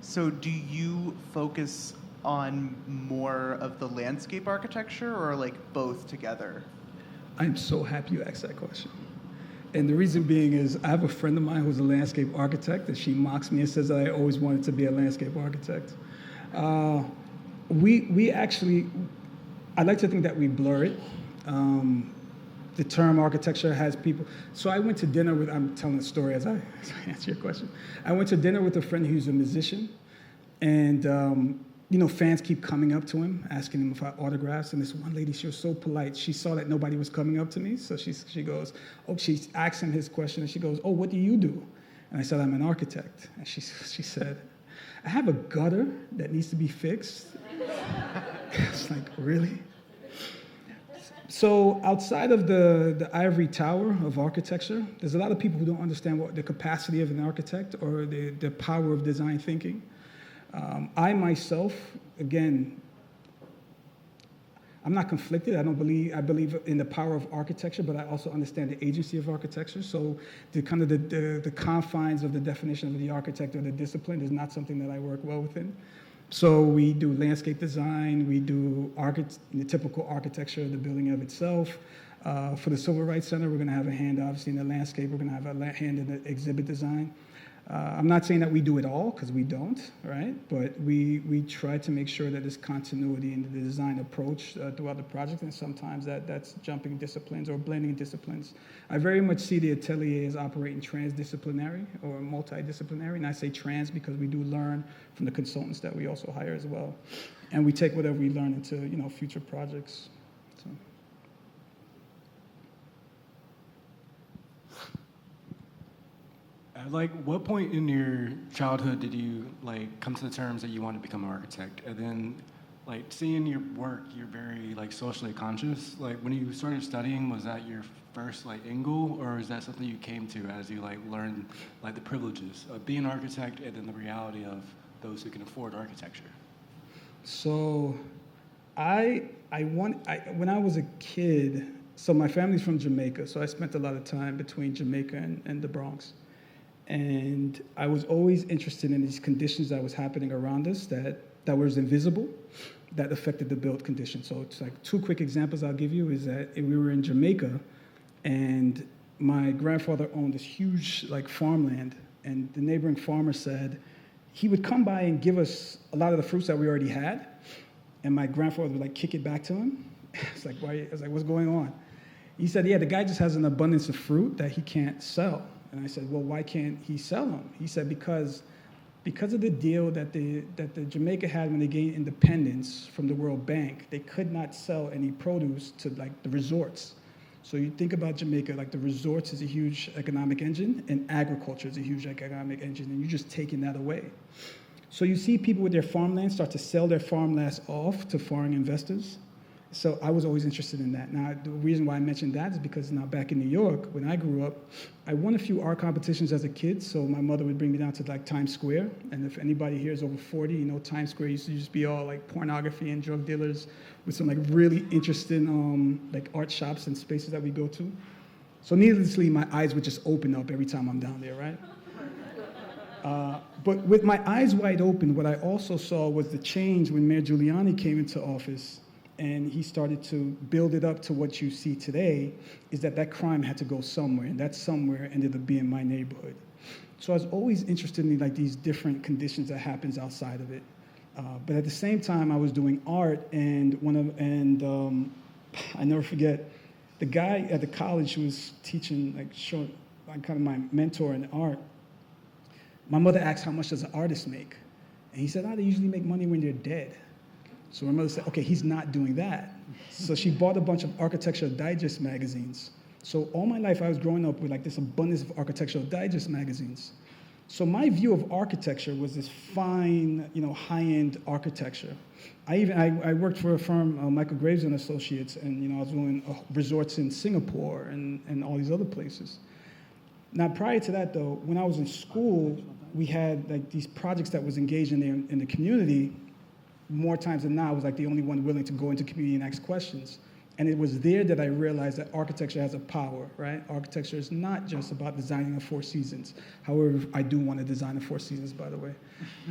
so do you focus on more of the landscape architecture or like both together? I'm so happy you asked that question. And the reason being is I have a friend of mine who's a landscape architect, and she mocks me and says that I always wanted to be a landscape architect. We actually, I like to think that we blur it. The term architecture has people. So I went to dinner with, I'm telling a story as I answer your question. I went to dinner with a friend who's a musician, and fans keep coming up to him, asking him for autographs, and this one lady, she was so polite. She saw that nobody was coming up to me, so she goes, she asked him his question, and she goes, oh, what do you do? And I said, I'm an architect. And she said, I have a gutter that needs to be fixed. I was like, really? So outside of the ivory tower of architecture, there's a lot of people who don't understand what the capacity of an architect or the power of design thinking. I myself, again, I'm not conflicted. I believe in the power of architecture, but I also understand the agency of architecture. So the confines of the definition of the architect or the discipline is not something that I work well within. So we do landscape design, we do the typical architecture of the building of itself. For the Civil Rights Center, we're going to have a hand, obviously, in the landscape. We're going to have a hand in the exhibit design. I'm not saying that we do it all, because we don't, right? But we try to make sure that there's continuity in the design approach throughout the project, and sometimes that's jumping disciplines or blending disciplines. I very much see the Atelier as operating transdisciplinary or multidisciplinary, and I say trans because we do learn from the consultants that we also hire as well. And we take whatever we learn into future projects. So. At what point in your childhood did you come to the terms that you want to become an architect? And then seeing your work, you're very socially conscious. When you started studying, was that your first end goal, or is that something you came to as you learned the privileges of being an architect and then the reality of those who can afford architecture? So when I was a kid, so my family's from Jamaica, so I spent a lot of time between Jamaica and the Bronx. And I was always interested in these conditions that was happening around us that was invisible, that affected the built conditions. So it's two quick examples I'll give you is that we were in Jamaica, and my grandfather owned this huge farmland, and the neighboring farmer said he would come by and give us a lot of the fruits that we already had, and my grandfather would kick it back to him, It's like, why? I was like, what's going on? He said, yeah, the guy just has an abundance of fruit that he can't sell. And I said, well, why can't he sell them? He said, because of the deal that the Jamaica had when they gained independence from the World Bank, they could not sell any produce to like the resorts. So you think about Jamaica, like the resorts is a huge economic engine, and agriculture is a huge economic engine, and you're just taking that away. So you see people with their farmland start to sell their farmlands off to foreign investors. So I was always interested in that. Now, the reason why I mentioned that is because now back in New York, when I grew up, I won a few art competitions as a kid. So my mother would bring me down to like Times Square. And if anybody here is over 40, you know, Times Square used to just be all like pornography and drug dealers with some like really interesting like art shops and spaces that we go to. So needlessly, my eyes would just open up every time I'm down there, right? But with my eyes wide open, what I also saw was the change when Mayor Giuliani came into office. And he started to build it up to what you see today, is that crime had to go somewhere, and that somewhere ended up being my neighborhood. So I was always interested in like these different conditions that happens outside of it. But at the same time, I was doing art, and I never forget, the guy at the college who was teaching, like kind of my mentor in art, my mother asked, how much does an artist make? And he said, they usually make money when they're dead. So my mother said, okay, he's not doing that. So she bought a bunch of Architectural Digest magazines. So all my life I was growing up with like this abundance of Architectural Digest magazines. So my view of architecture was this fine, you know, high-end architecture. I worked for a firm, Michael Graves and Associates, and you know I was doing resorts in Singapore and all these other places. Now prior to that though, when I was in school, we had like these projects that was engaged in the community. More times than not, I was like the only one willing to go into community and ask questions. And it was there that I realized that architecture has a power, right? Architecture is not just about designing a Four Seasons. However, I do want to design a Four Seasons, by the way.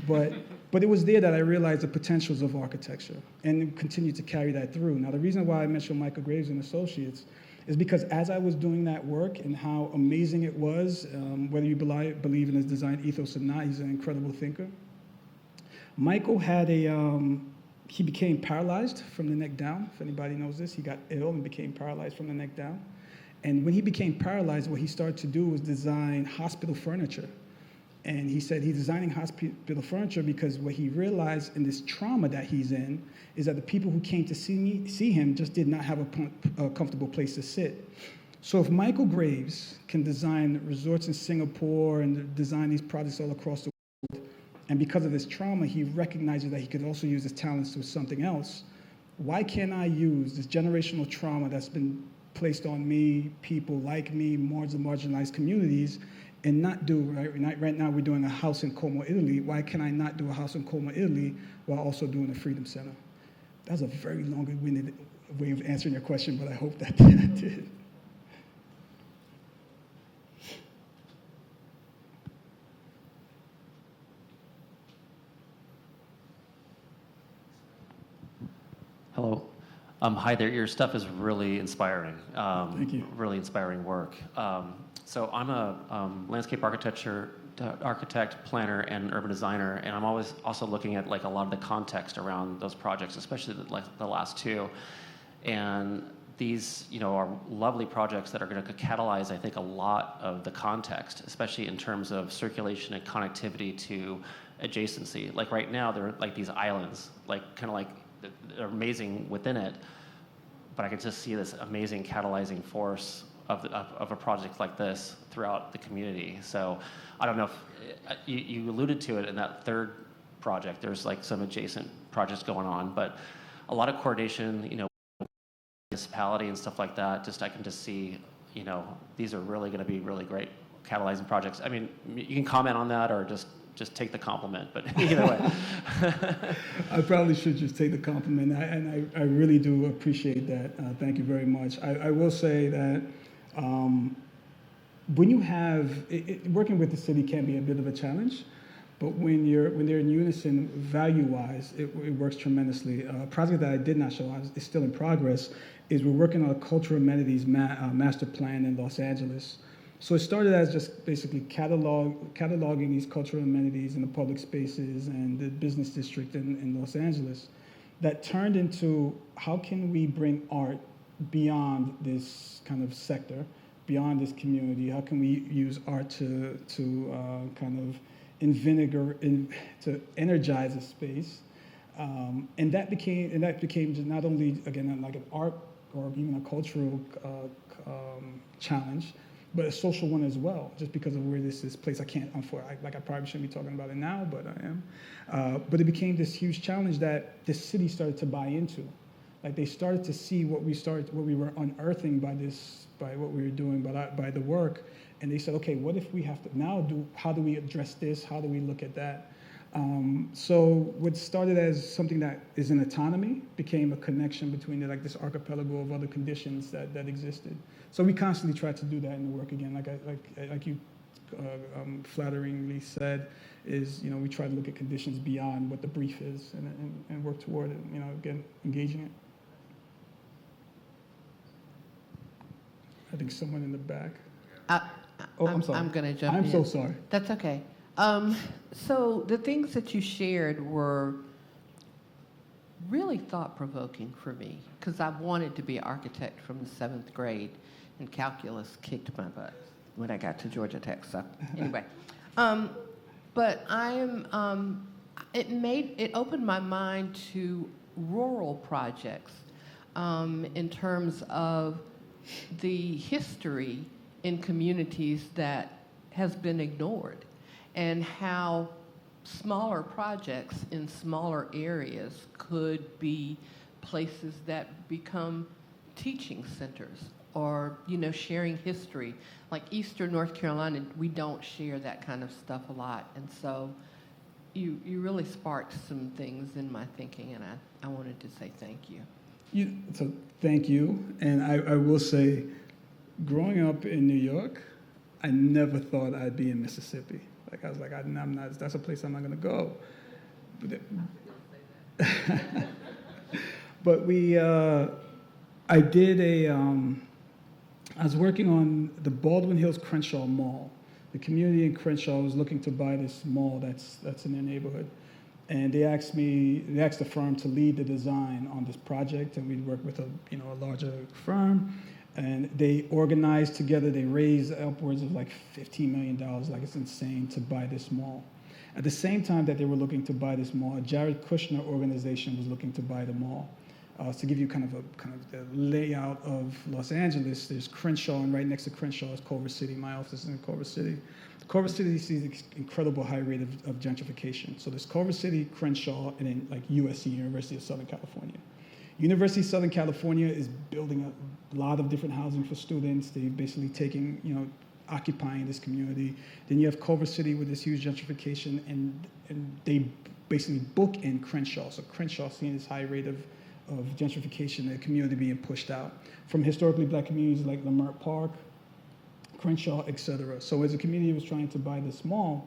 But it was there that I realized the potentials of architecture and continue to carry that through. Now, the reason why I mentioned Michael Graves and Associates is because as I was doing that work and how amazing it was, whether you believe in his design ethos or not, he's an incredible thinker. Michael had he became paralyzed from the neck down. If anybody knows this, he got ill and became paralyzed from the neck down. And when he became paralyzed, what he started to do was design hospital furniture. And he said he's designing hospital furniture because what he realized in this trauma that he's in is that the people who came to see him just did not have a comfortable place to sit. So if Michael Graves can design resorts in Singapore and design these projects all across the world, and because of this trauma, he recognizes that he could also use his talents to something else. Why can't I use this generational trauma that's been placed on me, people like me, marginalized communities, and not do, right now we're doing a house in Como, Italy. Why can I not do a house in Como, Italy, while also doing a Freedom Center? That's a very long-winded way of answering your question, but I hope that did. Hello. Hi there. Your stuff is really inspiring. Thank you. Really inspiring work. So I'm a landscape architect, planner, and urban designer, and I'm always also looking at like a lot of the context around those projects, especially the last two. And these, you know, are lovely projects that are going to catalyze, I think, a lot of the context, especially in terms of circulation and connectivity to adjacency. Like right now, there are like these islands, like kind of like they're amazing within it, but I can just see this amazing catalyzing force of a project like this throughout the community. So I don't know if you alluded to it in that third project. There's like some adjacent projects going on, but a lot of coordination, you know, municipality and stuff like that. Just I can just see, you know, these are really going to be really great catalyzing projects. I mean, you can comment on that or just take the compliment, but either way. I probably should just take the compliment, and I really do appreciate that. Thank you very much. I will say that when you have, working with the city can be a bit of a challenge, but when they're in unison value-wise, it works tremendously. A project that I did not show, is still in progress, is we're working on a cultural amenities master plan in Los Angeles. So it started as just basically cataloging these cultural amenities in the public spaces and the business district in Los Angeles. that turned into how can we bring art beyond this kind of sector, beyond this community? How can we use art to kind of to energize a space? And that became just not only, again, like an art or even a cultural challenge, but a social one as well, just because of where this is placed. I probably shouldn't be talking about it now, but I am. But it became this huge challenge that the city started to buy into. Like they started to see what we were unearthing by what we were doing, by the work, and they said, okay, what if we have to now how do we address this? How do we look at that? So what started as something that is an autonomy became a connection between like this archipelago of other conditions that existed. So we constantly try to do that in the work again, like you flatteringly said, is we try to look at conditions beyond what the brief is and work toward it. Again, engaging it. I think someone in the back. I'm sorry. I'm going to jump in. I'm so sorry. That's okay. So the things that you shared were really thought-provoking for me, because I wanted to be an architect from the 7th grade, and calculus kicked my butt when I got to Georgia Tech. So anyway, but it opened my mind to rural projects in terms of the history in communities that has been ignored, and how smaller projects in smaller areas could be places that become teaching centers, or sharing history. Like Eastern North Carolina, we don't share that kind of stuff a lot, and so you really sparked some things in my thinking, and I wanted to say thank you. So thank you, and I will say, growing up in New York, I never thought I'd be in Mississippi. Like I was like, I'm not. That's a place I'm not going to go. But I was working on the Baldwin Hills Crenshaw Mall. The community in Crenshaw was looking to buy this mall that's in their neighborhood. And they asked the firm to lead the design on this project, and we'd work with a larger firm. And they organized together, they raised upwards of like $15 million, like it's insane, to buy this mall. At the same time that they were looking to buy this mall, a Jared Kushner organization was looking to buy the mall. To give you kind of the layout of Los Angeles, there's Crenshaw, and right next to Crenshaw is Culver City. My office is in Culver City. Culver City sees an incredible high rate of gentrification. So there's Culver City, Crenshaw, and then like USC, University of Southern California. University of Southern California is building a lot of different housing for students. They're basically occupying this community. Then you have Culver City with this huge gentrification, and they basically bookend Crenshaw. So Crenshaw seeing this high rate of gentrification, the community being pushed out from historically black communities like Lamert Park, Crenshaw, et cetera. So as a community was trying to buy this mall,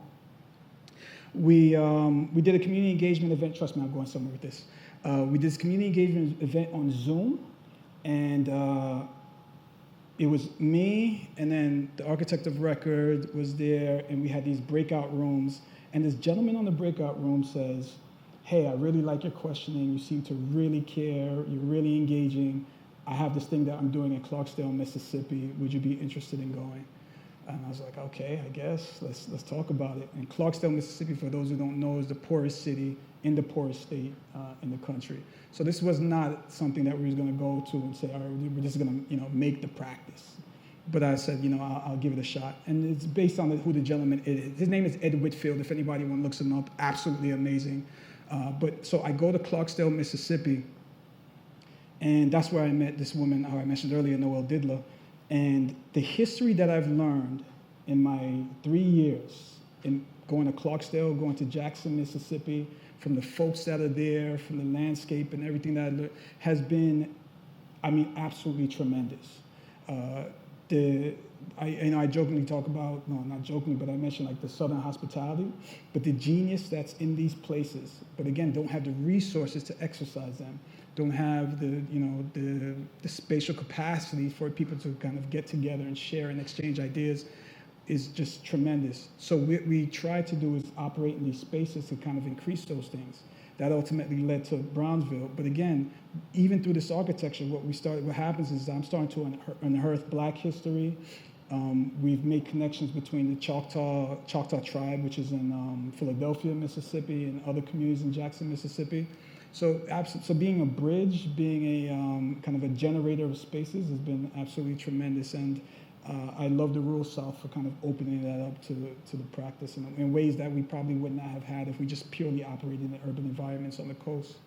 we did a community engagement event. Trust me, I'm going somewhere with this. We did this community engagement event on Zoom, and it was me, and then the architect of record was there, and we had these breakout rooms. And this gentleman on the breakout room says, "Hey, I really like your questioning. You seem to really care. You're really engaging. I have this thing that I'm doing in Clarksdale, Mississippi. Would you be interested in going?" And I was like, okay, I guess, let's talk about it. And Clarksdale, Mississippi, for those who don't know, is the poorest city in the poorest state in the country. So this was not something that we were going to go to and say, all right, we're just going to make the practice. But I said, I'll give it a shot. And it's based on who the gentleman is. His name is Ed Whitfield. If anybody looks him up, absolutely amazing. But so I go to Clarksdale, Mississippi, and that's where I met this woman who I mentioned earlier, Noelle Didler. And the history that I've learned in my 3 years in going to Clarksdale, going to Jackson, Mississippi, from the folks that are there, from the landscape and everything that I learned, has been, absolutely tremendous. I jokingly talk about, no, not jokingly, but I mentioned like the Southern hospitality, but the genius that's in these places, but again, don't have the resources to exercise them, don't have the spatial capacity for people to kind of get together and share and exchange ideas, is just tremendous. So what we try to do is operate in these spaces to kind of increase those things. that ultimately led to Brownsville. But again, even through this architecture, what happens is I'm starting to unearth Black history. We've made connections between the Choctaw tribe, which is in Philadelphia, Mississippi, and other communities in Jackson, Mississippi. So being a bridge, being a kind of a generator of spaces has been absolutely tremendous. And I love the Rural South for kind of opening that up to the practice in ways that we probably would not have had if we just purely operated in urban environments on the coast.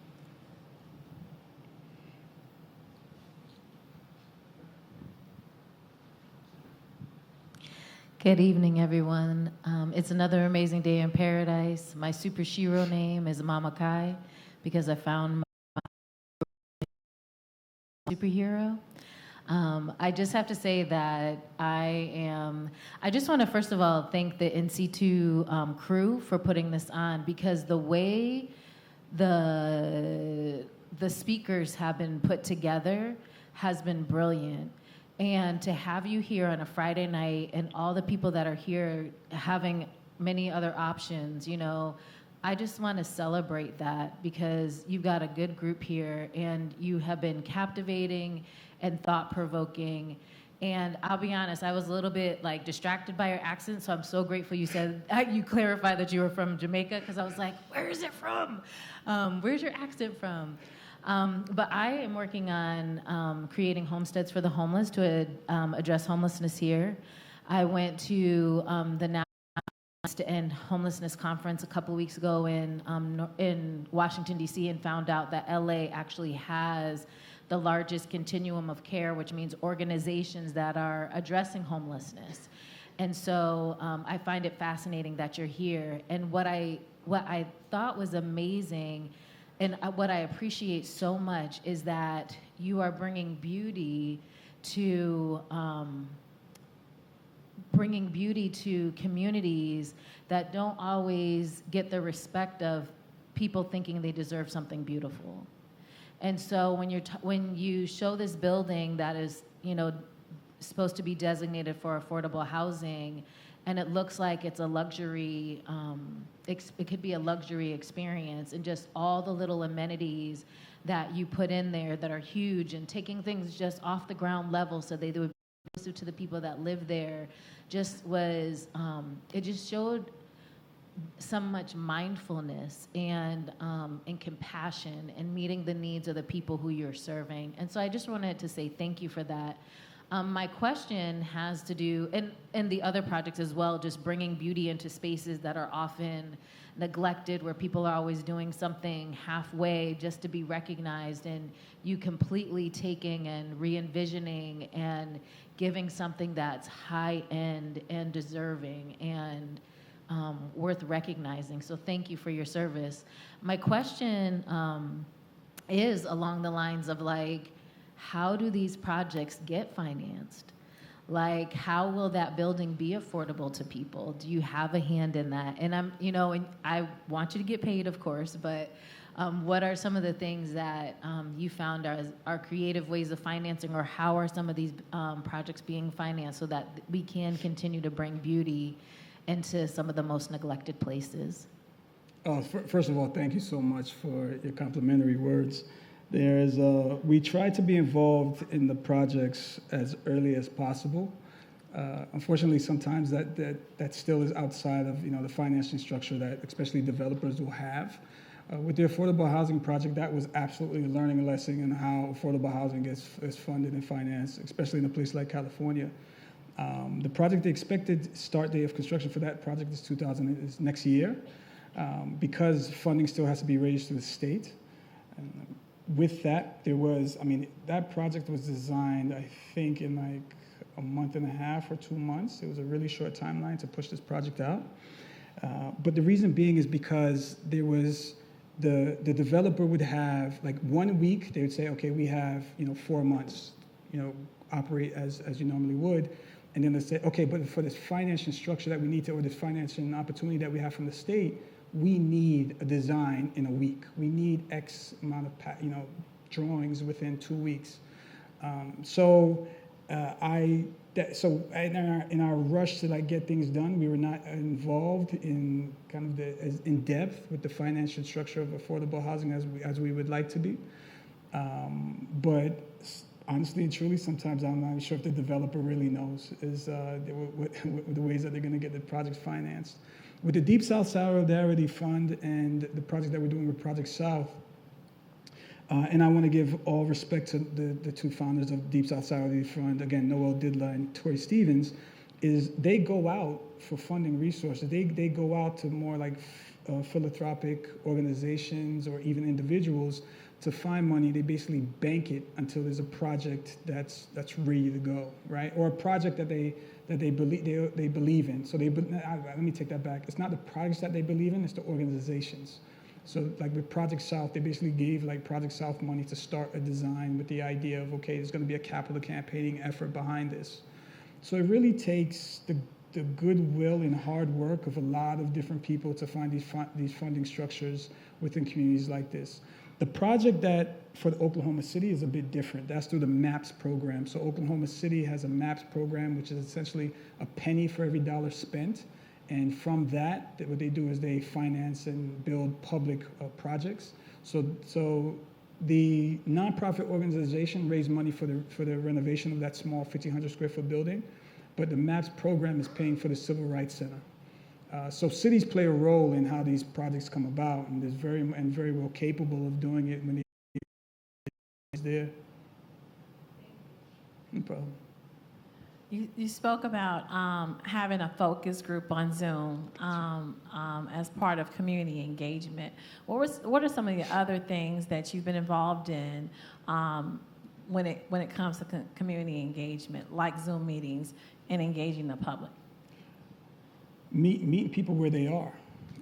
Good evening, everyone. It's another amazing day in paradise. My superhero name is Mama Kai because I found my superhero. I just have to say that I just want to first of all thank the in situ crew for putting this on, because the way the speakers have been put together has been brilliant. And to have you here on a Friday night and all the people that are here having many other options, I just want to celebrate that, because you've got a good group here and you have been captivating and thought-provoking. And I'll be honest, I was a little bit distracted by your accent, so I'm so grateful you said, you clarified that you were from Jamaica, because I was like, where is it from? Where's your accent from? But I am working on creating homesteads for the homeless to address homelessness here. I went to the National to End Homelessness Conference a couple weeks ago in Washington, D.C., and found out that LA actually has the largest continuum of care, which means organizations that are addressing homelessness. And so I find it fascinating that you're here. And what I thought was amazing, and what I appreciate so much, is that you are bringing beauty to communities that don't always get the respect of people thinking they deserve something beautiful. And so when you show this building that is supposed to be designated for affordable housing, and it looks like it's a luxury, it could be a luxury experience, and just all the little amenities that you put in there that are huge, and taking things just off the ground level so they would be to the people that live there, it just showed so much mindfulness and compassion and meeting the needs of the people who you're serving. And so I just wanted to say thank you for that. My question has to do, and the other projects as well, just bringing beauty into spaces that are often neglected, where people are always doing something halfway just to be recognized, and you completely taking and re-envisioning and giving something that's high-end and deserving and worth recognizing. So thank you for your service. My question is along the lines of how do these projects get financed? How will that building be affordable to people? Do you have a hand in that? And and I want you to get paid, of course, but what are some of the things that you found are creative ways of financing, or how are some of these projects being financed so that we can continue to bring beauty into some of the most neglected places? First of all, thank you so much for your complimentary words. We try to be involved in the projects as early as possible. Unfortunately, sometimes that still is outside of the financing structure that especially developers will have. With the affordable housing project, that was absolutely a learning lesson in how affordable housing is funded and financed, especially in a place like California. The expected start date of construction for that project is next year, because funding still has to be raised to the state. And with that, that project was designed, I think, in a month and a half or 2 months. It was a really short timeline to push this project out. But the reason being is because there was the developer would have 1 week. They would say, okay, we have 4 months, operate as you normally would. And then they say, okay, but for this financing structure that we need or this financing opportunity that we have from the state, we need a design in a week. We need X amount of drawings within 2 weeks. So So in our rush to like get things done, we were not involved in kind of as in depth with the financial structure of affordable housing as we would like to be. But honestly and truly, sometimes I'm not sure if the developer really knows what the ways that they're going to get the projects financed. With the Deep South Solidarity Fund and the project that we're doing with Project South, and I want to give all respect to the two founders of Deep South Solidarity Fund, again, Noel Didla and Tori Stevens, is they go out for funding resources. They go out to more like philanthropic organizations or even individuals to find money. They basically bank it until there's a project that's ready to go, right? Or a project that they believe in. So let me take that back. It's not the projects that they believe in, it's the organizations. So like with Project South, they basically gave like Project South money to start a design with the idea of, okay, there's gonna be a capital campaigning effort behind this. So it really takes the goodwill and hard work of a lot of different people to find these funding structures within communities like this. The project that for the Oklahoma City is a bit different. That's through the MAPS program. So Oklahoma City has a MAPS program, which is essentially a penny for every dollar spent. And from that, what they do is they finance and build public projects. So the nonprofit organization raised money for the renovation of that small 1,500 square foot building, but the MAPS program is paying for the Civil Rights Center. So cities play a role in how these projects come about, and very well capable of doing it when it's there. No problem. You spoke about having a focus group on Zoom as part of community engagement. What are some of the other things that you've been involved in when it comes to community engagement, like Zoom meetings and engaging the public? Meeting people where they are.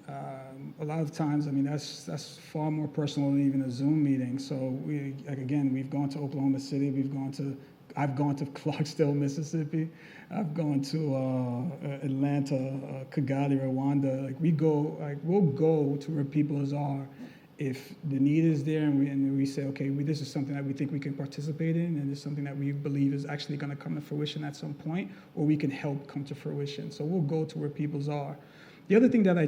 A lot of times, I mean, that's far more personal than even a Zoom meeting. So we've gone to Oklahoma City, I've gone to Clarksdale, Mississippi. I've gone to Atlanta, Kigali, Rwanda. We'll go to where people are if the need is there, and we say, okay, this is something that we think we can participate in, and it's something that we believe is actually going to come to fruition at some point, or we can help come to fruition. So we'll go to where people are. The other thing that I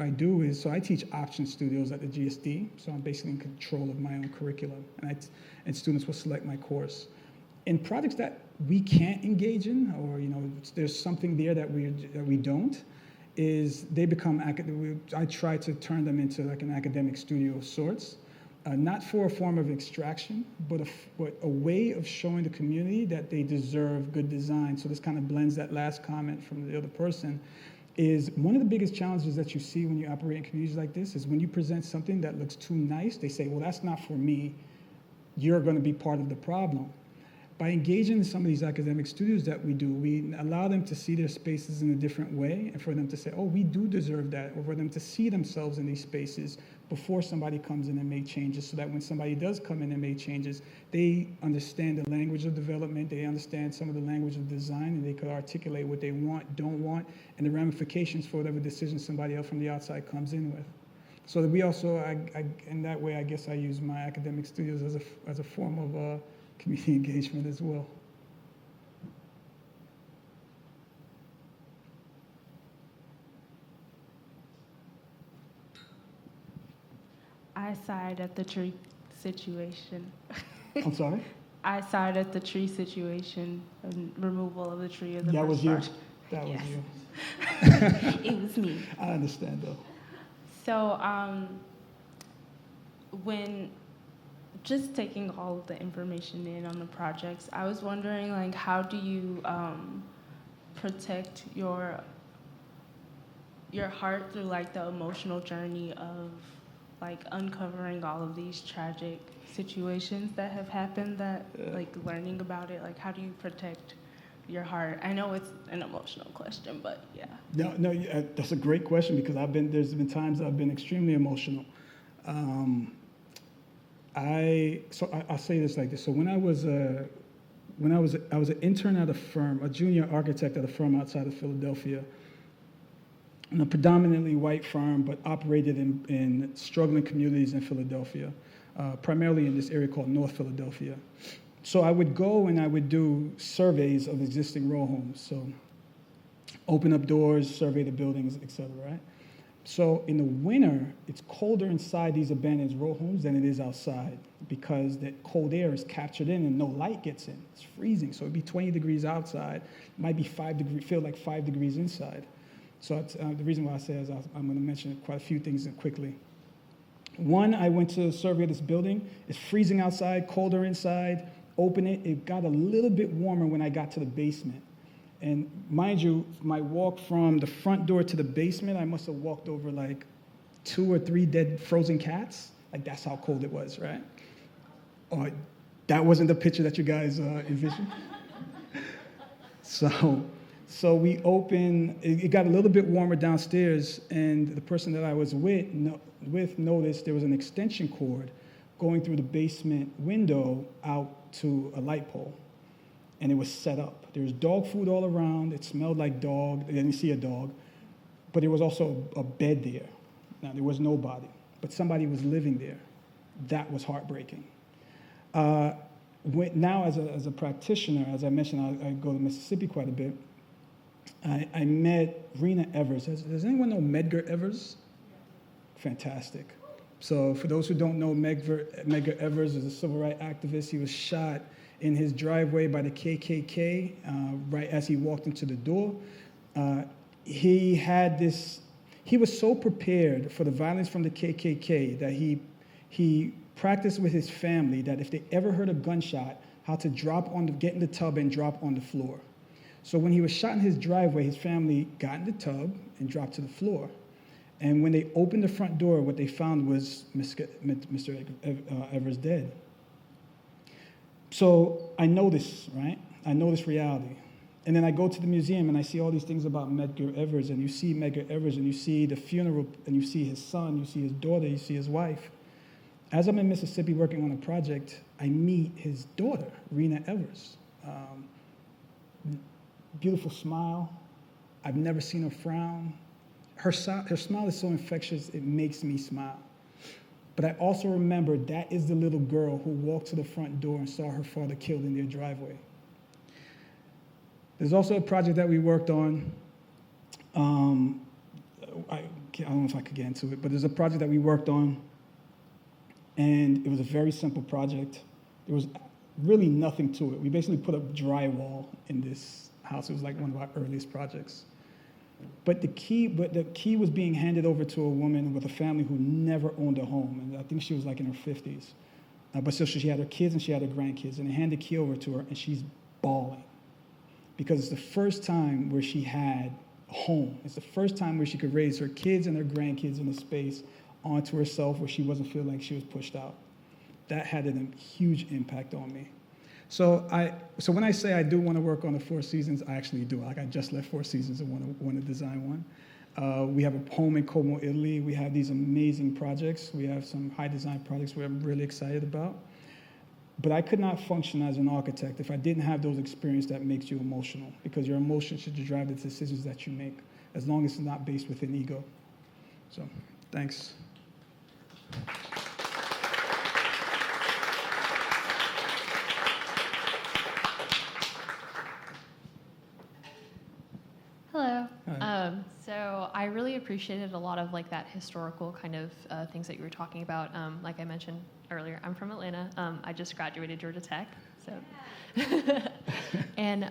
do is, so I teach option studios at the GSD, so I'm basically in control of my own curriculum, and students will select my course. In projects that we can't engage in, or there's something there that we don't, is they become I try to turn them into like an academic studio of sorts, not for a form of extraction, but a way of showing the community that they deserve good design. So this kind of blends that last comment from the other person. Is one of the biggest challenges that you see when you operate in communities like this is when you present something that looks too nice, they say, well, that's not for me. You're going to be part of the problem. By engaging in some of these academic studios that we do, we allow them to see their spaces in a different way, and for them to say, oh, we do deserve that, or for them to see themselves in these spaces before somebody comes in and make changes, so that when somebody does come in and make changes, they understand the language of development, they understand some of the language of design, and they could articulate what they want, don't want, and the ramifications for whatever decision somebody else from the outside comes in with. So that we also, in that way, I guess I use my academic studios as a form of community engagement as well. I sighed at the tree situation. I'm sorry? I sighed at the tree situation and removal of the tree of the That was you. first That was Yes. you. It was me. I understand though. So when just taking all of the information in on the projects, I was wondering, like, how do you protect your heart through like the emotional journey of like uncovering all of these tragic situations that have happened, that like learning about it, like how do you protect your heart? I know it's an emotional question, but yeah. No, that's a great question, because there's been times I've been extremely emotional. I'll say this like this. So when I was an intern at a firm, a junior architect at a firm outside of Philadelphia, in a predominantly white firm, but operated in struggling communities in Philadelphia, primarily in this area called North Philadelphia. So I would go and I would do surveys of existing row homes. So open up doors, survey the buildings, et cetera, right? So in the winter, it's colder inside these abandoned row homes than it is outside because that cold air is captured in and no light gets in. It's freezing, so it'd be 20 degrees outside. It might be 5 degrees, feel like 5 degrees inside. So the reason why I say is I'm going to mention quite a few things quickly. One, I went to survey this building. It's freezing outside, colder inside. Open it. It got a little bit warmer when I got to the basement. And mind you, my walk from the front door to the basement, I must have walked over like 2 or 3 dead frozen cats. Like that's how cold it was, right? That wasn't the picture that you guys envisioned. So we opened, it got a little bit warmer downstairs, and the person that I was with noticed there was an extension cord going through the basement window out to a light pole. And it was set up. There was dog food all around. It smelled like dog. They didn't see a dog. But there was also a bed there. Now, there was nobody, but somebody was living there. That was heartbreaking. Now, as a practitioner, as I mentioned, I go to Mississippi quite a bit. I met Rena Evers. Does anyone know Medgar Evers? Fantastic. So for those who don't know, Medgar Evers is a civil rights activist. He was shot in his driveway by the KKK right as he walked into the door. He was so prepared for the violence from the KKK that he practiced with his family that if they ever heard a gunshot, how to get in the tub and drop on the floor. So when he was shot in his driveway, his family got in the tub and dropped to the floor. And when they opened the front door, what they found was Mr. Evers dead. So I know this, right? I know this reality. And then I go to the museum and I see all these things about Medgar Evers, and you see Medgar Evers and you see the funeral and you see his son, you see his daughter, you see his wife. As I'm in Mississippi working on a project, I meet his daughter, Rena Evers. Beautiful smile. I've never seen her frown. Her smile is so infectious, it makes me smile. But I also remember that is the little girl who walked to the front door and saw her father killed in their driveway. There's also a project that we worked on. I don't know if I could get into it, but there's a project that we worked on, and it was a very simple project. There was really nothing to it. We basically put up drywall in this house. It was like one of our earliest projects. But the key was being handed over to a woman with a family who never owned a home, and I think she was like in her 50s. But so she had her kids and she had her grandkids, and they handed the key over to her, and she's bawling because it's the first time where she had a home. It's the first time where she could raise her kids and her grandkids in a space onto herself where she wasn't feeling like she was pushed out. That had a huge impact on me. So when I say I do want to work on the Four Seasons, I actually do. Like I just left Four Seasons and want to design one. We have a home in Como, Italy. We have these amazing projects. We have some high design projects I'm really excited about. But I could not function as an architect if I didn't have those experiences that makes you emotional, because your emotions should drive the decisions that you make, as long as it's not based within ego. So, thanks. Hello. So I really appreciated a lot of like that historical kind of things that you were talking about. Like I mentioned earlier, I'm from Atlanta. I just graduated Georgia Tech, so. And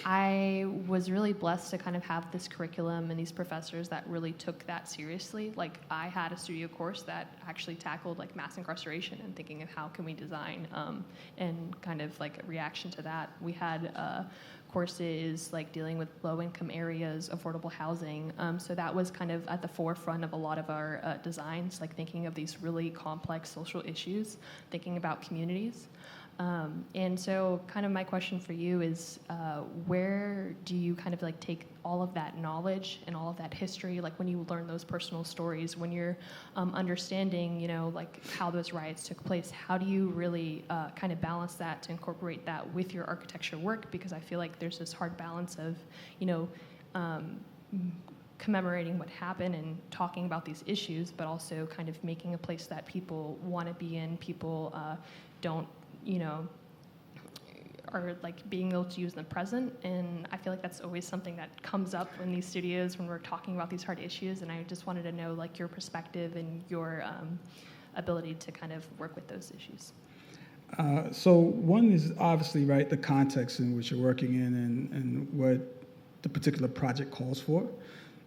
I was really blessed to kind of have this curriculum and these professors that really took that seriously. Like I had a studio course that actually tackled like mass incarceration and thinking of how can we design and kind of like a reaction to that. We had courses like dealing with low-income areas, affordable housing. So that was kind of at the forefront of a lot of our designs, like thinking of these really complex social issues, thinking about communities. And so kind of my question for you is, where do you kind of like take all of that knowledge and all of that history, like when you learn those personal stories, when you're understanding, you know, like how those riots took place, how do you really kind of balance that to incorporate that with your architecture work? Because I feel like there's this hard balance of, you know, commemorating what happened and talking about these issues, but also kind of making a place that people want to be in, people don't, you know, are like being able to use in the present. And I feel like that's always something that comes up in these studios when we're talking about these hard issues. And I just wanted to know like your perspective and your ability to kind of work with those issues. So one is obviously, right, the context in which you're working in and what the particular project calls for.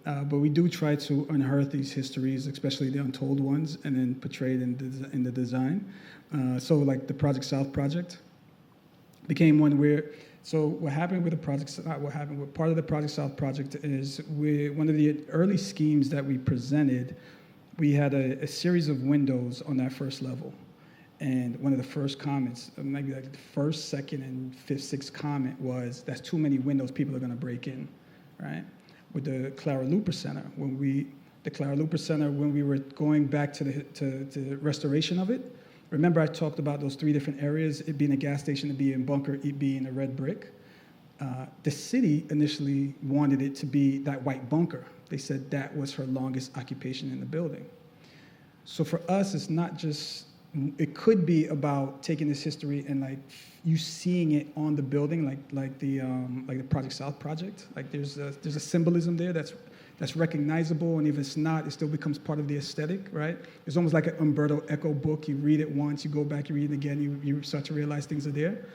But we do try to unearth these histories, especially the untold ones, and then portray it in the design. So like the Project South project became one where, so what happened with the project, what part of the Project South project is one of the early schemes that we presented, we had a series of windows on that first level. And one of the first comments, maybe like the first, second, and fifth, sixth comment was, that's too many windows, people are gonna break in, right? With the Clara Luper Center, when we were going back to the restoration of it, remember I talked about those 3 different areas, it being a gas station, it being a bunker, it being a red brick. The city initially wanted it to be that white bunker. They said that was her longest occupation in the building. So for us, it's not just, it could be about taking this history and like you seeing it on the building, like the Project South project. Like there's a symbolism there that's recognizable, and if it's not, it still becomes part of the aesthetic, right? It's almost like an Umberto Eco book. You read it once, you go back, you read it again, you start to realize things are there.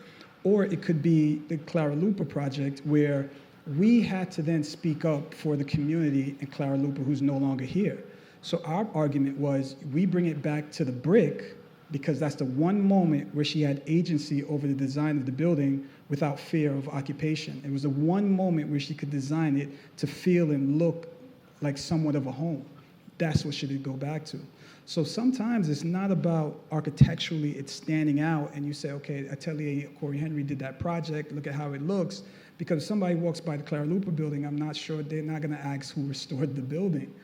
Or it could be the Clara Luper project, where we had to then speak up for the community in Clara Luper who's no longer here. So our argument was, we bring it back to the brick, because that's the one moment where she had agency over the design of the building without fear of occupation. It was the one moment where she could design it to feel and look like somewhat of a home. That's what she did go back to. So sometimes it's not about architecturally it's standing out and you say, okay, Atelier Cory Henry did that project, look at how it looks. Because if somebody walks by the Clara Luper building, I'm not sure, they're not gonna ask who restored the building.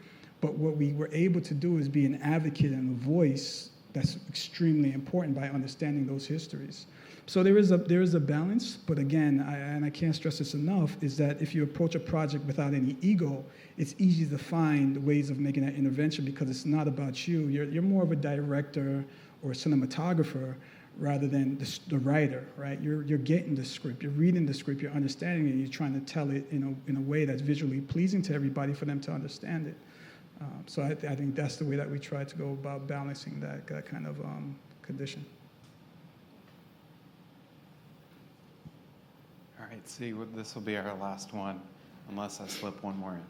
But what we were able to do is be an advocate and a voice that's extremely important by understanding those histories. So there is a balance, but again, and I can't stress this enough, is that if you approach a project without any ego, it's easy to find ways of making that intervention because it's not about you. You're more of a director or a cinematographer rather than the writer, right? You're getting the script, you're reading the script, you're understanding it, you're trying to tell it in a way that's visually pleasing to everybody for them to understand it. So I think that's the way that we try to go about balancing that kind of condition. All right, see, this will be our last one, unless I slip one more in.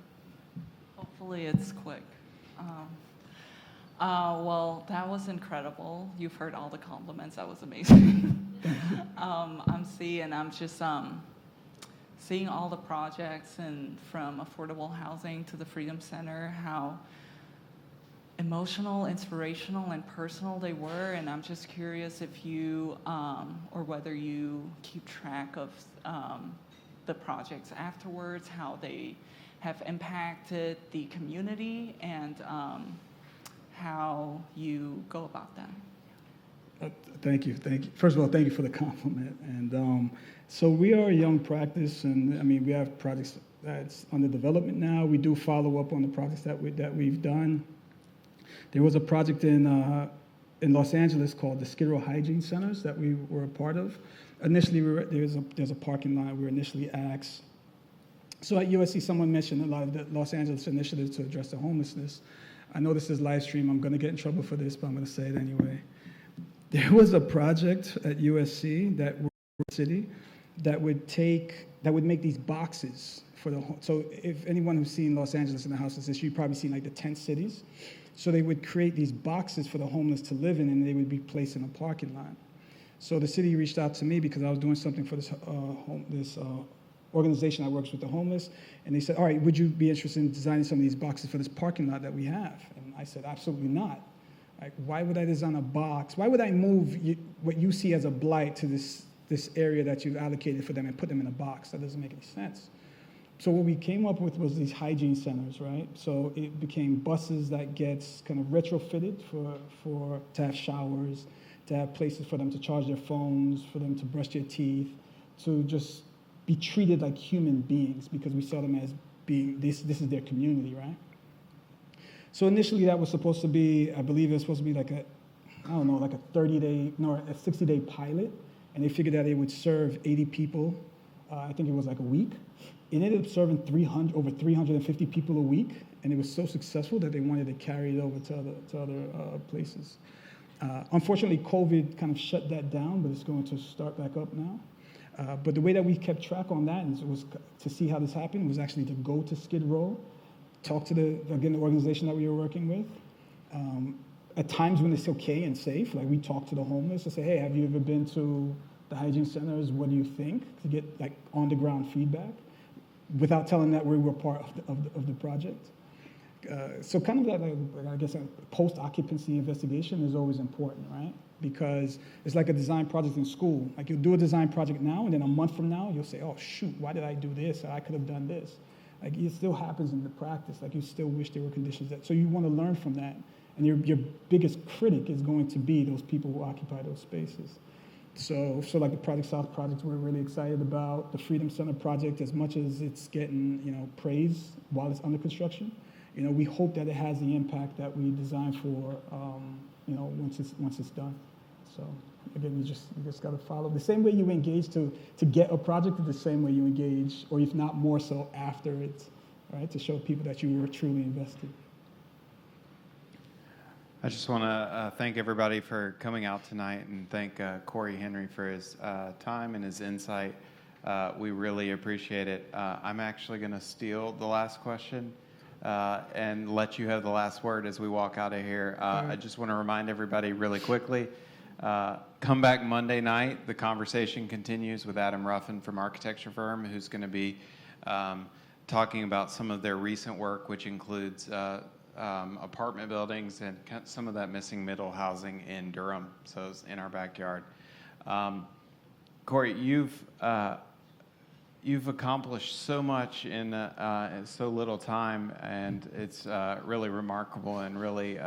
Hopefully it's quick. Well, that was incredible. You've heard all the compliments. That was amazing. I'm just seeing all the projects, and from affordable housing to the Freedom Center, how emotional, inspirational, and personal they were. And I'm just curious if you, or whether you keep track of the projects afterwards, how they have impacted the community, and how you go about them. Thank you. First of all, thank you for the compliment. And so we are a young practice, and I mean, we have projects that's under development now. We do follow up on the projects that we've done. There was a project in Los Angeles called the Skid Row Hygiene Centers that we were a part of. Initially, there's a parking lot. We were initially asked. So at USC, someone mentioned a lot of the Los Angeles initiatives to address the homelessness. I know this is live stream. I'm going to get in trouble for this, but I'm going to say it anyway. There was a project at USC that would make these boxes for the so if anyone who's seen Los Angeles in the houses issue, you've probably seen like the tent cities. So they would create these boxes for the homeless to live in, and they would be placed in a parking lot. So the city reached out to me because I was doing something for this organization that works with the homeless, and they said, all right, would you be interested in designing some of these boxes for this parking lot that we have? And I said, absolutely not. Like, why would I design a box? Why would I move what you see as a blight to this area that you've allocated for them and put them in a box? That doesn't make any sense. So what we came up with was these hygiene centers, right? So it became buses that gets kind of retrofitted to have showers, to have places for them to charge their phones, for them to brush their teeth, to just be treated like human beings, because we saw them as being, this is their community, right? So initially that was supposed to be, I believe it was supposed to be like a 60-day pilot. and they figured that it would serve 80 people. I think it was like a week. It ended up serving over 350 people a week, and it was so successful that they wanted to carry it over to other places. Unfortunately, COVID kind of shut that down, but it's going to start back up now. But the way that we kept track on that was to see how this happened was actually to go to Skid Row, talk to the organization that we were working with. At times when it's okay and safe, like we talk to the homeless and say, hey, have you ever been to the hygiene centers? What do you think? To get like on the ground feedback without telling them that we were part of the project. So kind of that, I guess, a post-occupancy investigation is always important, right? Because it's like a design project in school. Like you'll do a design project now, and then a month from now, you'll say, oh, shoot, why did I do this? Or I could have done this. Like it still happens in the practice. Like you still wish there were conditions that, so you want to learn from that. And your biggest critic is going to be those people who occupy those spaces. So like the Project South projects we're really excited about, the Freedom Center project, as much as it's getting, praise while it's under construction, we hope that it has the impact that we designed for, once it's done. So again, you just got to follow the same way you engage to get a project is the same way you engage, or if not more so after it, right? To show people that you were truly invested. I just want to thank everybody for coming out tonight and thank Cory Henry for his time and his insight. We really appreciate it. I'm actually going to steal the last question and let you have the last word as we walk out of here. I just want to remind everybody really quickly, come back Monday night. The conversation continues with Adam Ruffin from architecture firm, who's going to be talking about some of their recent work, which includes apartment buildings and some of that missing middle housing in Durham, so it's in our backyard. Cory, you've accomplished so much in so little time, and it's really remarkable and really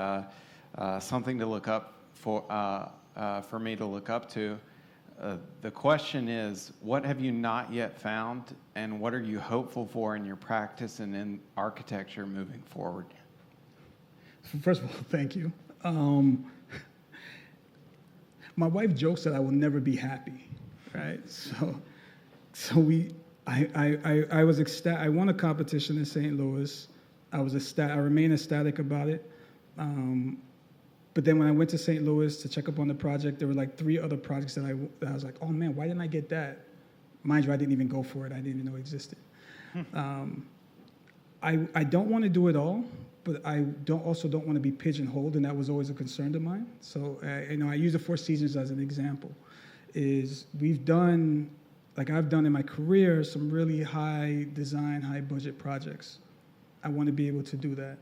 something to look up for me to look up to. The question is, what have you not yet found, and what are you hopeful for in your practice and in architecture moving forward? First of all, thank you. My wife jokes that I will never be happy, right? I was ecstatic. I won a competition in St. Louis. I remain ecstatic about it. But then when I went to St. Louis to check up on the project, there were like 3 other projects that I was like, oh man, why didn't I get that? Mind you, I didn't even go for it. I didn't even know it existed. I don't want to do it all, but I also don't want to be pigeonholed, and that was always a concern of mine. So I use the Four Seasons as an example. I've done in my career some really high design, high budget projects. I want to be able to do that.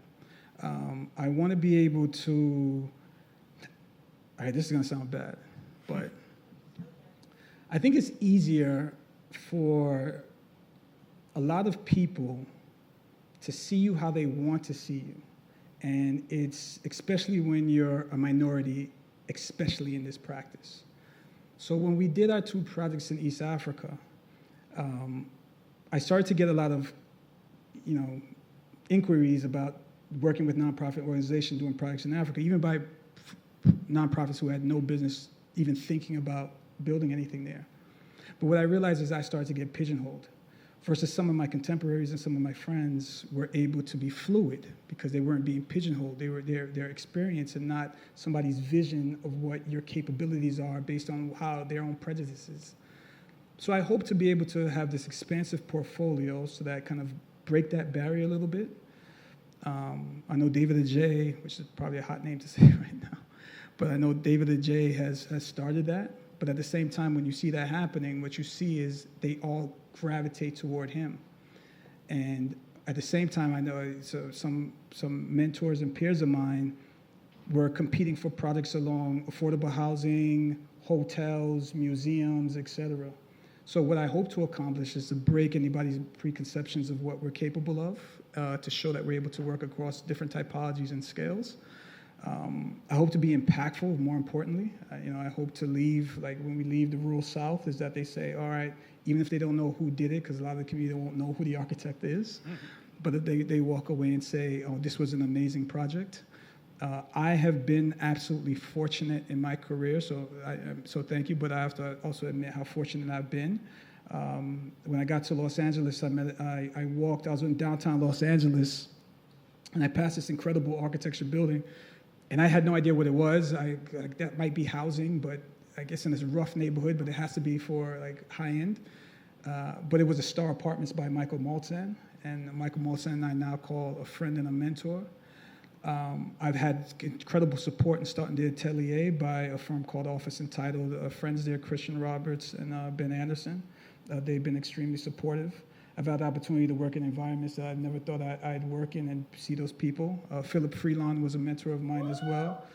I want to be able to. All right, this is going to sound bad, but I think it's easier for a lot of people to see you how they want to see you. And it's especially when you're a minority, especially in this practice. So when we did our 2 projects in East Africa, I started to get a lot of, inquiries about working with nonprofit organizations doing projects in Africa, even by nonprofits who had no business even thinking about building anything there. But what I realized is I started to get pigeonholed, versus some of my contemporaries and some of my friends were able to be fluid because they weren't being pigeonholed. They were their experience and not somebody's vision of what your capabilities are based on how their own prejudices. So I hope to be able to have this expansive portfolio so that I kind of break that barrier a little bit. I know David Ajay, which is probably a hot name to say right now, but I know David Ajay has started that. But at the same time, when you see that happening, what you see is they all gravitate toward him. And at the same time, I know some mentors and peers of mine were competing for projects along affordable housing, hotels, museums, etc. So what I hope to accomplish is to break anybody's preconceptions of what we're capable of, to show that we're able to work across different typologies and scales. I hope to be impactful, more importantly. I hope to leave, like when we leave the rural South, is that they say, all right, even if they don't know who did it, because a lot of the community won't know who the architect is, but that they walk away and say, oh, this was an amazing project. I have been absolutely fortunate in my career, so thank you. But I have to also admit how fortunate I've been. When I got to Los Angeles, I was in downtown Los Angeles, and I passed this incredible architecture building, and I had no idea what it was. That might be housing, but I guess in this rough neighborhood, but it has to be for like high end. But it was a Star Apartments by Michael Maltzan, and Michael Maltzan I now call a friend and a mentor. I've had incredible support in starting the Atelier by a firm called Office Entitled. Friends there, Christian Roberts and Ben Anderson. They've been extremely supportive. I've had the opportunity to work in environments that I never thought I'd work in and see those people. Philip Freelon was a mentor of mine as well.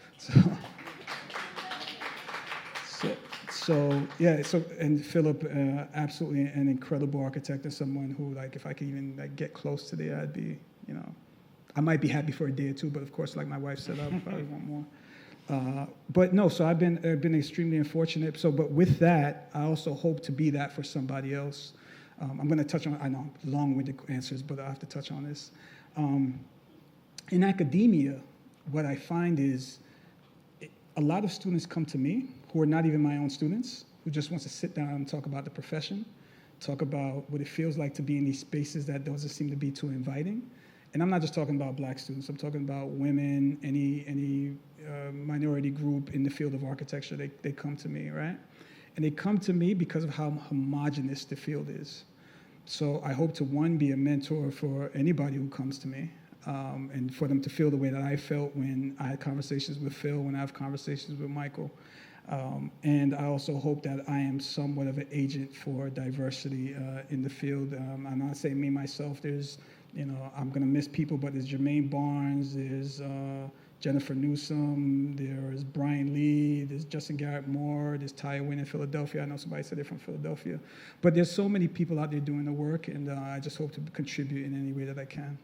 And Philip, absolutely an incredible architect and someone who, like, if I could even like get close to there, I'd be, I might be happy for a day or two, but of course, like my wife said, I probably want more. But no, so I've been extremely unfortunate. But with that, I also hope to be that for somebody else. I'm going to touch on, I know, long-winded answers, but I have to touch on this. In academia, what I find is a lot of students come to me who are not even my own students, who just wants to sit down and talk about the profession, talk about what it feels like to be in these spaces that doesn't seem to be too inviting. And I'm not just talking about black students, I'm talking about women, any minority group in the field of architecture, they come to me, right? And they come to me because of how homogenous the field is. So I hope to, one, be a mentor for anybody who comes to me, and for them to feel the way that I felt when I had conversations with Phil, when I have conversations with Michael. And I also hope that I am somewhat of an agent for diversity in the field. I'm not saying me, myself, there's, I'm gonna miss people, but there's Jermaine Barnes, there's Jennifer Newsom, there's Brian Lee, there's Justin Garrett Moore, there's Taya Wynn in Philadelphia. I know somebody said they're from Philadelphia. But there's so many people out there doing the work, and I just hope to contribute in any way that I can.